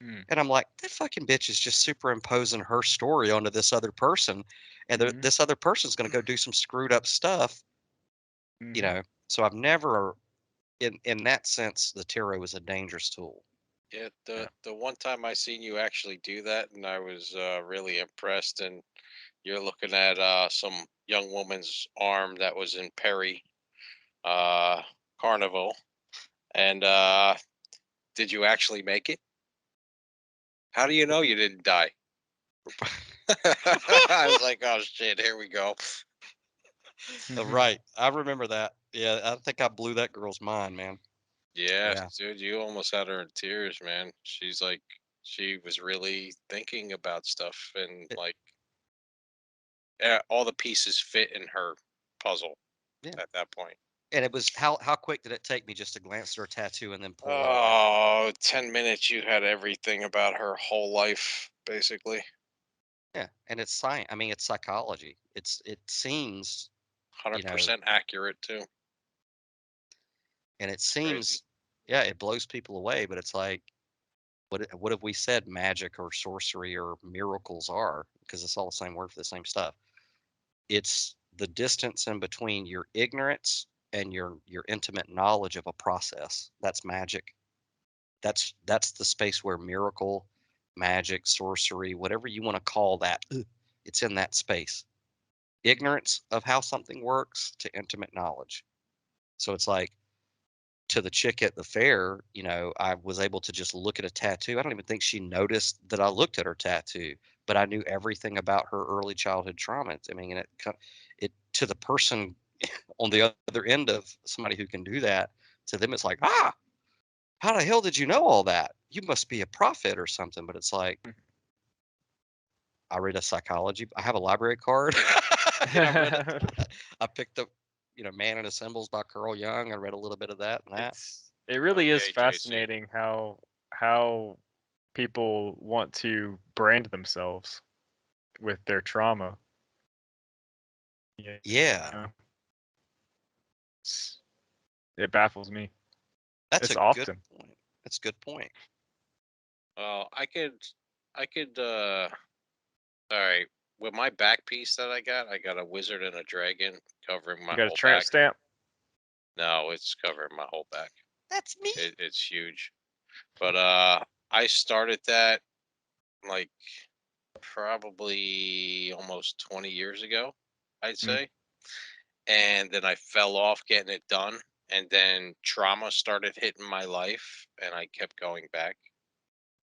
Mm. And I'm like, that fucking bitch is just superimposing her story onto this other person, and this other person's going to go do some screwed up stuff, So I've never, in that sense, the tarot is a dangerous tool. Yeah, Yeah. the one time I seen you actually do that, and I was really impressed. And you're looking at some young woman's arm that was in Perry uh, Carnival, and did you actually make it? How do you know you didn't die? I was like, oh shit, here we go. Right. I remember that. Yeah, I think I blew that girl's mind, man. Yeah, Yeah. dude, you almost had her in tears, man. She's like, she was really thinking about stuff, and It- like, all the pieces fit in her puzzle yeah. at that point. And it was, how quick did it take me just to glance at her tattoo and then pull it off? Oh, 10 minutes, you had everything about her whole life, basically. Yeah. And it's science. I mean, it's psychology. It seems, you know, 100% accurate, too. and it Crazy. seems, yeah, it blows people away, but it's like, what have we said magic or sorcery or miracles are? Because it's all the same word for the same stuff. It's the distance in between your ignorance and your intimate knowledge of a process. That's magic. That's the space where miracle, magic, sorcery, whatever you want to call that, it's in that space. Ignorance of how something works to intimate knowledge. So it's like, to the chick at the fair, I was able to just look at a tattoo. I don't even think she noticed that I looked at her tattoo, but I knew everything about her early childhood trauma. I mean, and it to the person on the other end of somebody who can do that, to them it's like, how the hell did you know all that? You must be a prophet or something. But it's like, I read a psychology. I have a library card. I read it. I picked up, Man and His Symbols by Carl Jung. I read a little bit of that and that. It really is Okay, JC. fascinating how people want to brand themselves with their trauma. Yeah. It baffles me. That's It's a often. good point. That's a good point. Well, I could, all right. With my back piece that I got a wizard and a dragon covering my You got a whole tramp back. stamp? No, it's covering my whole back. That's me. It's huge. But I started that like probably almost 20 years ago, I'd say. And then I fell off getting it done. And then trauma started hitting my life, and I kept going back,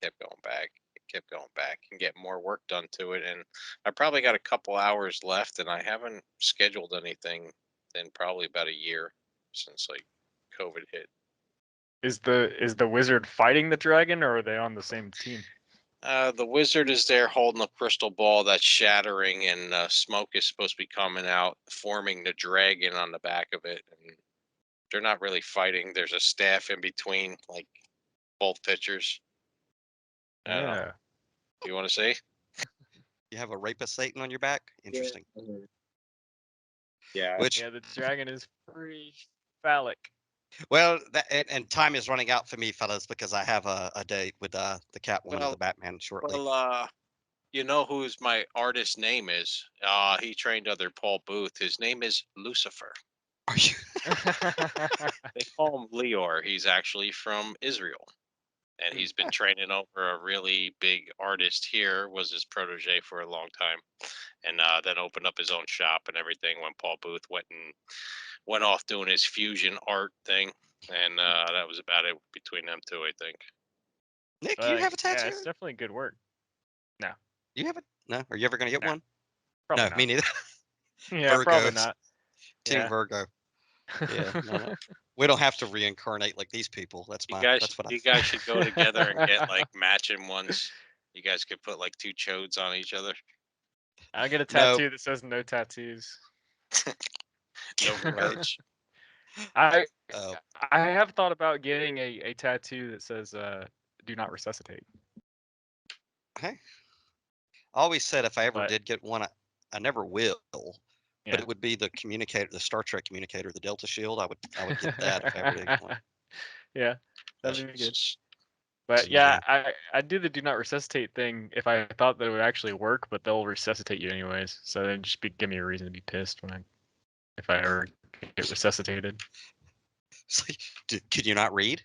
kept going back, kept going back, and getting more work done to it. And I probably got a couple hours left, and I haven't scheduled anything in probably about a year since like COVID hit. Is the wizard fighting the dragon, or are they on the same team? The wizard is there holding a crystal ball that's shattering, and smoke is supposed to be coming out, forming the dragon on the back of it. And they're not really fighting. There's a staff in between, like both pitchers. Yeah. You want to see? You have a rapist Satan on your back? Interesting. Yeah. Which, Yeah, the dragon is pretty phallic. well, and time is running out for me, fellas, because I have a date with the Catwoman of the Batman shortly. Well, you know whose my artist name is? He trained under Paul Booth. His name is Lucifer. Are you? They call him Leor. He's actually from Israel. And he's been training over a really big artist here, was his protege for a long time. And then opened up his own shop and everything when Paul Booth went off doing his fusion art thing. And that was about it between them two, I think. Nick, you have a tattoo? Yeah, it's definitely good work. No. You have it? No? Are you ever going to get No. one? Probably No, not. me neither. Yeah, probably Virgos. not. Team Yeah. Virgo. Yeah, no. We don't have to reincarnate like these people. That's You my. guys, That's what you I. guys should go together and get like matching ones. You guys could put like two chodes on each other. I get a No. tattoo that says no tattoos. No merch. I Oh. I have thought about getting a tattoo that says do not resuscitate. Hey. I always said if I ever But- did get one, I never will. Yeah. But it would be the communicator, the Star Trek communicator, the Delta Shield. I would get that if I ever did get one. Yeah, that'd be good. Jesus. But yeah, I do the do not resuscitate thing if I thought that it would actually work, but they'll resuscitate you anyways. So then just give me a reason to be pissed if I ever get resuscitated. It's like, could you not read?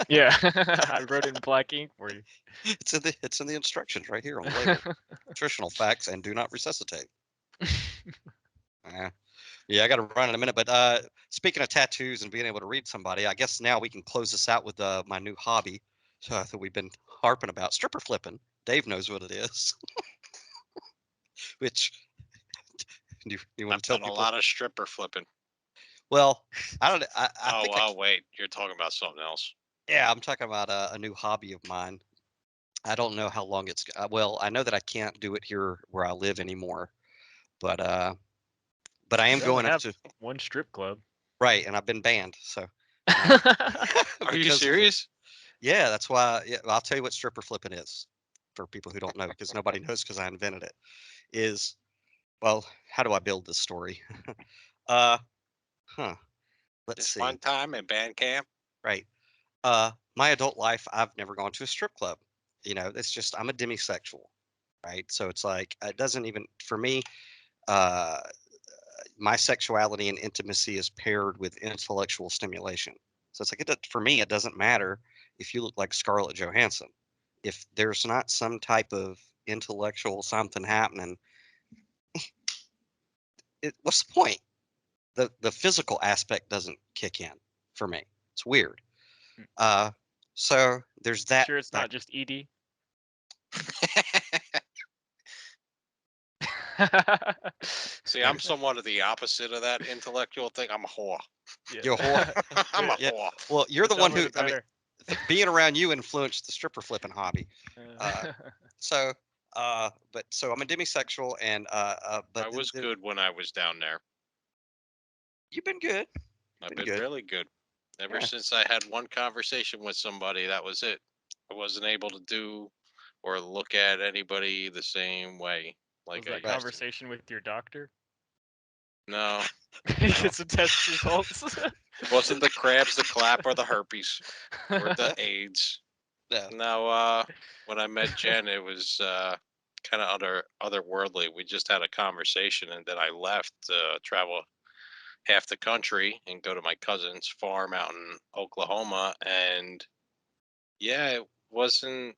Yeah, I wrote it in black ink for you. It's in the instructions right here on the label. Nutritional facts and do not resuscitate. Yeah, I got to run in a minute. But speaking of tattoos and being able to read somebody, I guess now we can close this out with my new hobby that we've been harping about, stripper flipping. Dave knows what it is. Which you want to tell I've done people? a lot of stripper flipping. Well, I don't. I think. Wait, you're talking about something else. Yeah, I'm talking about a new hobby of mine. I don't know how long it's. Well, I know that I can't do it here where I live anymore, but I am going up to one strip club. Right, and I've been banned. So. Are you serious? Yeah, that's why. Yeah, I'll tell you what stripper flipping is for people who don't know, because nobody knows because I invented it. Well, how do I build this story? Let's see. One time in band camp. Right. My adult life, I've never gone to a strip club. It's just I'm a demisexual, right? So it's like it doesn't even for me. My sexuality and intimacy is paired with intellectual stimulation. So it's like for me, it doesn't matter if you look like Scarlett Johansson. If there's not some type of intellectual something happening, what's the point? The physical aspect doesn't kick in for me. It's weird. So there's that. Sure, it's not just ED. See, I'm somewhat of the opposite of that intellectual thing. I'm a whore. Yeah. You're a whore. I'm a whore. Well, you're the one who. I mean, being around you influenced the stripper flipping hobby. So But so I'm a demisexual, and but I was good when I was down there. you've been good. I've Been been good. really good. Ever Yeah. since I had one conversation with somebody, that was it. I wasn't able to do or look at anybody the same way like Was I that used to. conversation with your doctor? No, no. Get some test results. It wasn't the crabs, the clap, or the herpes, or the AIDS. No. No, when I met Jen, it was kind of otherworldly. We just had a conversation, and then I left to travel half the country and go to my cousin's farm out in Oklahoma. And yeah, it wasn't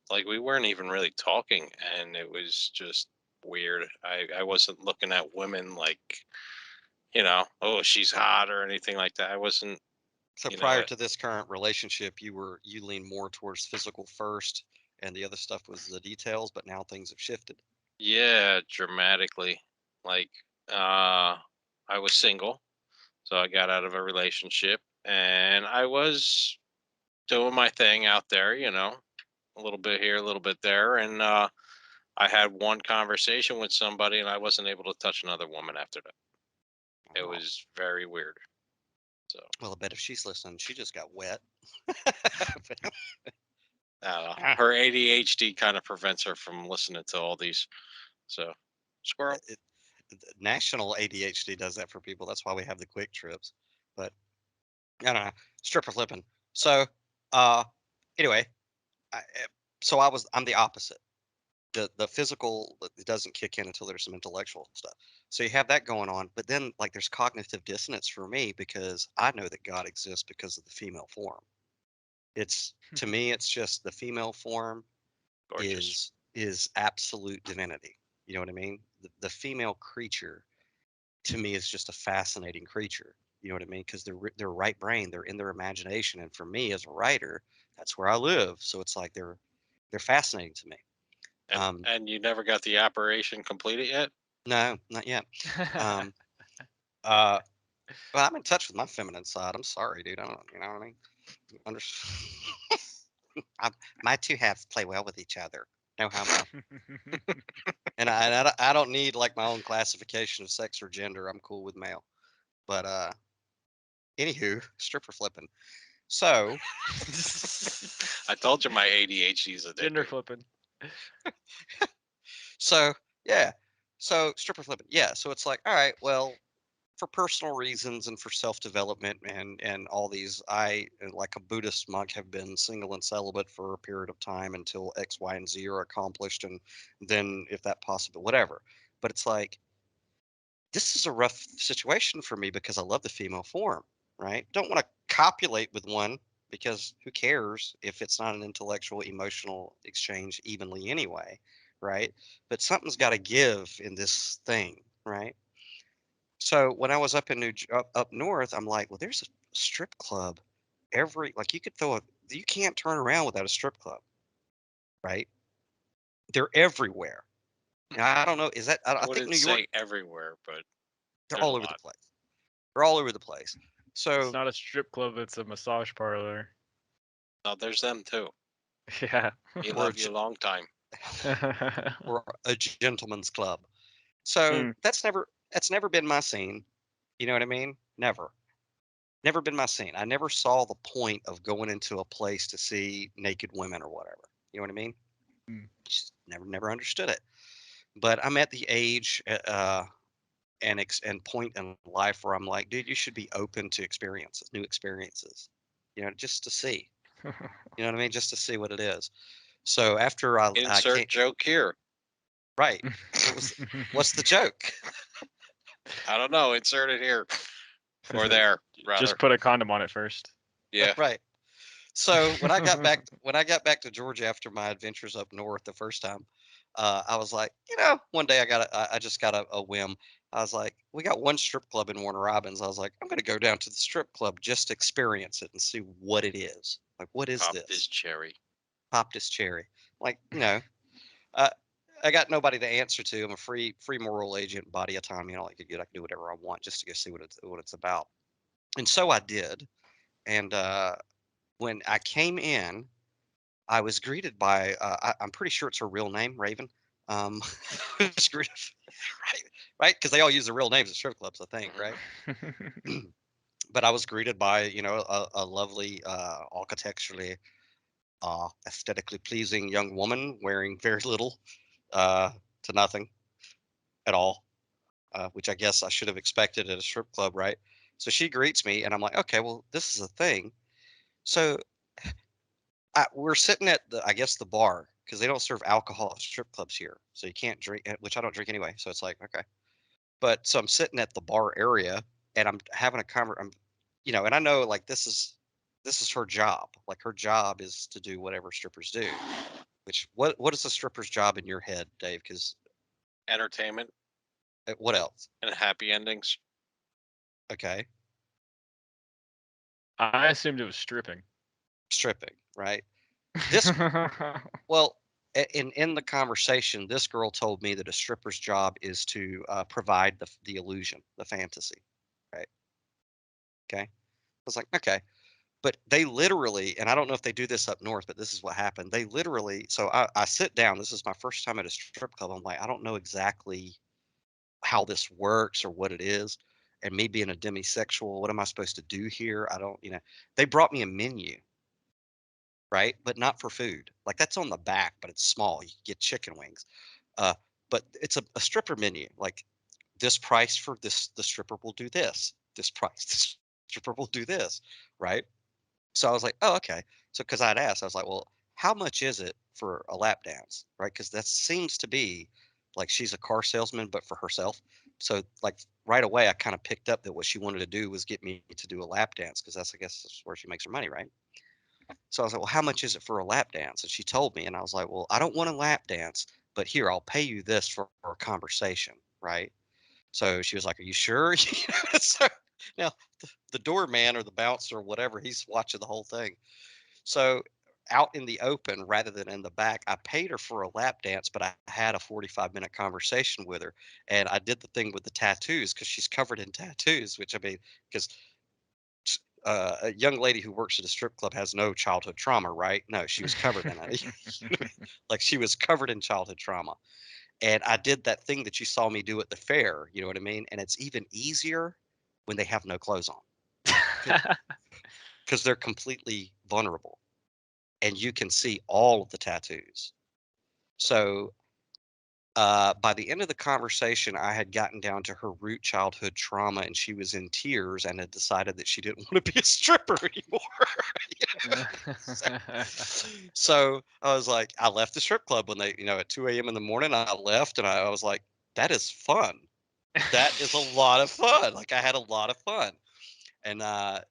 like we weren't even really talking, and it was just weird. I wasn't looking at women like, oh, she's hot or anything like that. I wasn't, So you know, prior to this current relationship, you lean more towards physical first, and the other stuff was the details. But now things have shifted. yeah, dramatically. Like, uh, I was single, so I got out of a relationship, and I was doing my thing out there, a little bit here, a little bit there, and I had one conversation with somebody, and I wasn't able to touch another woman after that. It Oh, was very weird. So, well, I bet if she's listening, she just got wet. I don't know. Ah, Her ADHD kind of prevents her from listening to all these. So, squirrel. it, national ADHD does that for people. That's why we have the quick trips. But I don't know. Stripper flipping. So, uh, anyway, I'm the opposite. The physical it doesn't kick in until there's some intellectual stuff. So you have that going on, but then like there's cognitive dissonance for me because I know that God exists because of the female form. It's to me, it's just the female form Gorgeous. is absolute divinity. You know what I mean? The female creature to me is just a fascinating creature. You know what I mean? Because they're right brain, they're in their imagination, and for me as a writer, that's where I live. So it's like they're fascinating to me. And Um, and you never got the operation completed yet? no, not yet. Um, uh, but I'm in touch with my feminine side. I'm sorry, dude. I don't, you know what I mean? Under- my two halves play well with each other. No homo. And I don't need like my own classification of sex or gender. I'm cool with male. But anywho, stripper flipping. So I told you my ADHD is Gender addicting. flipping. so yeah. So stripper flipping. Yeah. So it's like, all right, well, for personal reasons and for self-development and all these, I like a Buddhist monk have been single and celibate for a period of time until X, Y, and Z are accomplished, and then if that possible, whatever. But it's like this is a rough situation for me because I love the female form, right? Don't want to copulate with one because who cares if it's not an intellectual, emotional exchange evenly anyway, right? But something's got to give in this thing, right? So when I was up in up north, I'm like, well, there's a strip club every like you could throw a you can't turn around without a strip club, right? They're everywhere. Now, I don't know. Is that I I think wouldn't New York? say everywhere, but They're there's a all over the lot. place. They're all over the place. It's So not a strip club, it's a massage parlor. No, there's them too. Yeah. He we're a, love you a long time. we're a gentleman's club. So Hmm. that's never been my scene. You know what I mean? Never been my scene. I never saw the point of going into a place to see naked women or whatever. You know what I mean? Hmm. Just never understood it. But I'm at the age and point in life where I'm like, dude, you should be open to experiences, new experiences. You know, just to see. You know what I mean? Just to see what it is. So after I Insert came joke here. right, what was what's the joke? I don't know. Insert it here or there, rather. Just put a condom on it first. Yeah. Right. So when I got back to Georgia after my adventures up north the first time, I was like, one day I just got a whim. I was like, we got one strip club in Warner Robins. I was like, I'm gonna go down to the strip club just to experience it and see what it is. Like, what is Pop this this? cherry. Pop this cherry. Like, uh, I got nobody to answer to. I'm a free moral agent, body autonomy, and all that good. I can do whatever I want just to go see what it's about. And so I did. And when I came in, I was greeted by, I'm pretty sure it's her real name, Raven. Was greeted, right? Because they all use their real names at strip clubs, I think, right? But I was greeted by, a lovely, architecturally, aesthetically pleasing young woman wearing very little to nothing at all, which I guess I should have expected at a strip club, right? So she greets me, and I'm like, okay, well, this is a thing. So we're sitting at I guess the bar because they don't serve alcohol at strip clubs here, so you can't drink, which I don't drink anyway. So it's like, okay, but so I'm sitting at the bar area, and I'm having a conversation, and I know like this is her job. Like her job is to do whatever strippers do. Which what is a stripper's job in your head, Dave? Because Entertainment what else? and happy endings. Okay, I assumed it was stripping. stripping, right? This well, in the conversation, this girl told me that a stripper's job is to provide the illusion, the fantasy, right? Okay, I was like, okay, but they literally, and I don't know if they do this up north, but this is what happened. They literally, so I sit down. This is my first time at a strip club. I'm like, I don't know exactly how this works or what it is. And me being a demisexual, what am I supposed to do here? I don't, they brought me a menu, right? But not for food. Like that's on the back, but it's small. You can get chicken wings. Uh, but it's a stripper menu. Like this price for this, the stripper will do this. This price, this stripper will do this, right? So I was like, oh, okay. So because I'd asked, I was like, well, how much is it for a lap dance, right? Because that seems to be like she's a car salesman, but for herself. So like right away, I kind of picked up that what she wanted to do was get me to do a lap dance because I guess that's where she makes her money, right? So I was like, well, how much is it for a lap dance? And she told me, and I was like, well, I don't want a lap dance, but here, I'll pay you this for a conversation, right? So she was like, are you sure? So now the doorman or the bouncer or whatever, he's watching the whole thing. So out in the open rather than in the back, I paid her for a lap dance, but I had a 45-minute conversation with her. And I did the thing with the tattoos because she's covered in tattoos, which I mean, because a young lady who works at a strip club has no childhood trauma, right? No, she was covered in it. Like she was covered in childhood trauma. And I did that thing that you saw me do at the fair, you know what I mean? And it's even easier when they have no clothes on because they're completely vulnerable and you can see all of the tattoos. So by the end of the conversation, I had gotten down to her root childhood trauma, and she was in tears and had decided that she didn't want to be a stripper anymore. so, so I was like, I left the strip club when they, at 2 a.m. in the morning, I left and I was like, that is fun. That is a lot of fun. Like I had a lot of fun. And a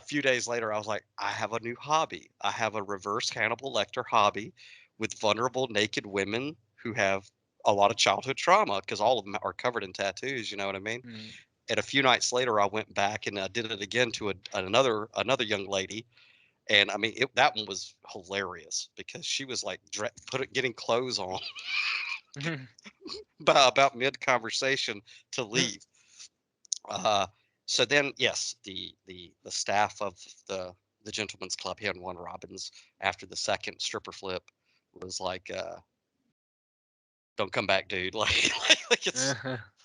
few days later, I was like, I have a new hobby. I have a reverse Hannibal Lecter hobby with vulnerable naked women who have a lot of childhood trauma because all of them are covered in tattoos. You know what I mean? Mm. And a few nights later, I went back and I did it again to another young lady. And I mean, that one was hilarious because she was like getting clothes on about mid conversation to leave. Uh, so then, yes, the staff of the gentleman's club here in One Robbins after the second stripper flip was like, "Don't come back, dude." Like it's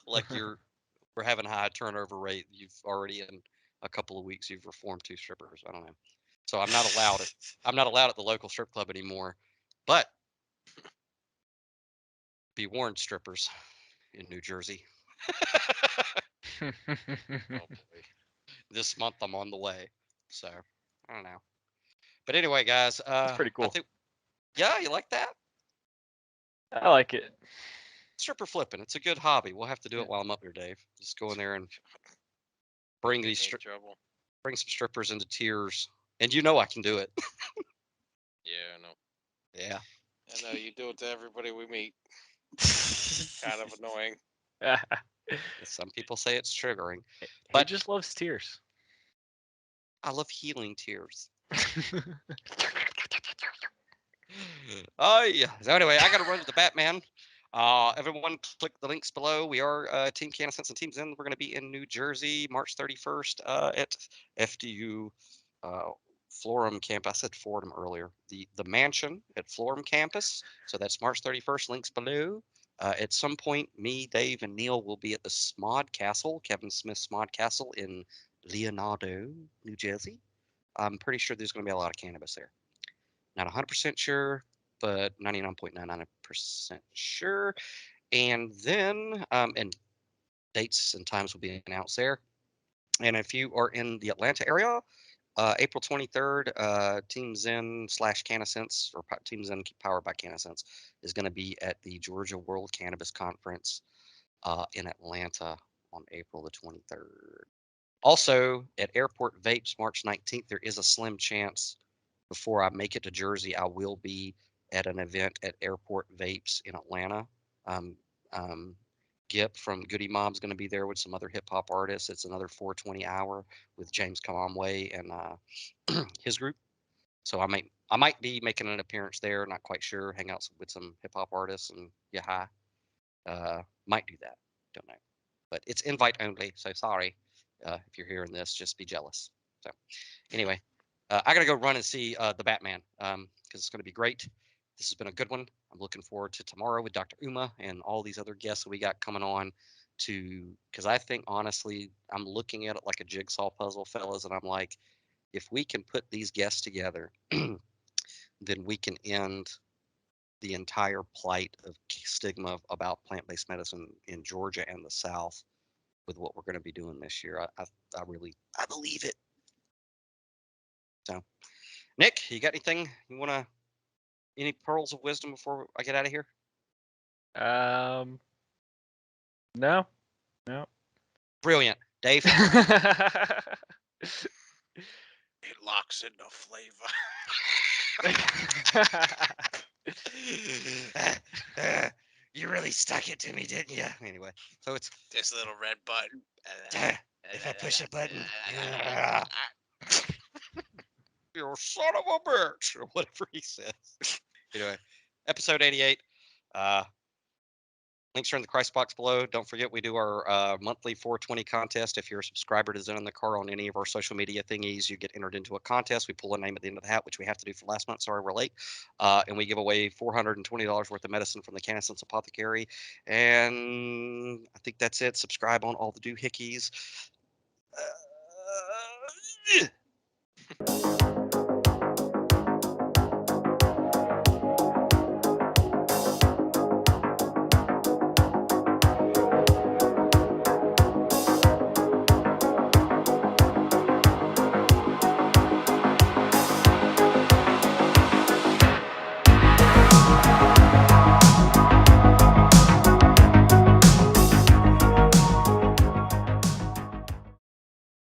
like we're having a high turnover rate. You've already in a couple of weeks you've reformed 2 strippers. I don't know. So I'm not allowed it. I'm not allowed at the local strip club anymore. But be warned, strippers in New Jersey. Oh boy. This month I'm on the way. So I don't know. But anyway, guys, That's pretty I cool. think yeah, you like that? I like it. Stripper flipping. It's a good hobby. We'll have to do Yeah. it while I'm up here, Dave. Just go in there and Don't bring get these me in trouble. bring some strippers into tears. And you know I can do it. Yeah, I know. Yeah. I know you do it to everybody we meet. Kind of annoying. Some people say it's triggering, He but just loves tears. I love healing tears. Oh yeah. So anyway, I got to run to the Batman. Everyone, click the links below. We are Team Cannabis and Teams In. We're going to be in New Jersey, March 31st at FDU Florham campus. I said Fordham earlier. The mansion at Florham campus. So that's March 31st. Links below. At some point, me, Dave, and Neil will be at the Smod Castle, Kevin Smith's Smod Castle in Leonardo, New Jersey. I'm pretty sure there's going to be a lot of cannabis there. Not 100% sure, but 99.99% sure. And then, and dates and times will be announced there. And if you are in the Atlanta area, April 23rd, Team Zen / CannaSense, or Team Zen powered by CannaSense, is going to be at the Georgia World Cannabis Conference in Atlanta on April the 23rd. Also, at Airport Vapes, March 19th, there is a slim chance before I make it to Jersey, I will be at an event at Airport Vapes in Atlanta. Um, Gip from Goody Mom's going to be there with some other hip hop artists. It's another 420 hour with James Conway and his group. So I might be making an appearance there. Not quite sure. Hang out with some hip hop artists and yeah, hi. Might do that. Don't know. But it's invite only. So sorry if you're hearing this. Just be jealous. So anyway, I gotta go run and see the Batman because it's going to be great. This has been a good one. I'm looking forward to tomorrow with Dr. Uma and all these other guests that we got coming on because I think honestly, I'm looking at it like a jigsaw puzzle, fellas, and I'm like, if we can put these guests together, then we can end the entire plight of stigma about plant-based medicine in Georgia and the South with what we're going to be doing this year. I really believe it. So, Nick, you got anything you want to? Any pearls of wisdom before I get out of here? No. Brilliant, Dave. It locks in the flavor. You really stuck it to me, didn't you? Anyway, so it's This little red button. if I push a button, you son of a bitch, or whatever he says. Anyway, episode 88. Links are in the Christ box below. Don't forget, we do our monthly 420 contest. If you're a subscriber to Zen in the Car on any of our social media thingies, you get entered into a contest. We pull a name at the end of the hat, which we have to do for last month. Sorry, we're late. And we give away $420 worth of medicine from the CannaSense Apothecary. And I think that's it. Subscribe on all the doohickeys.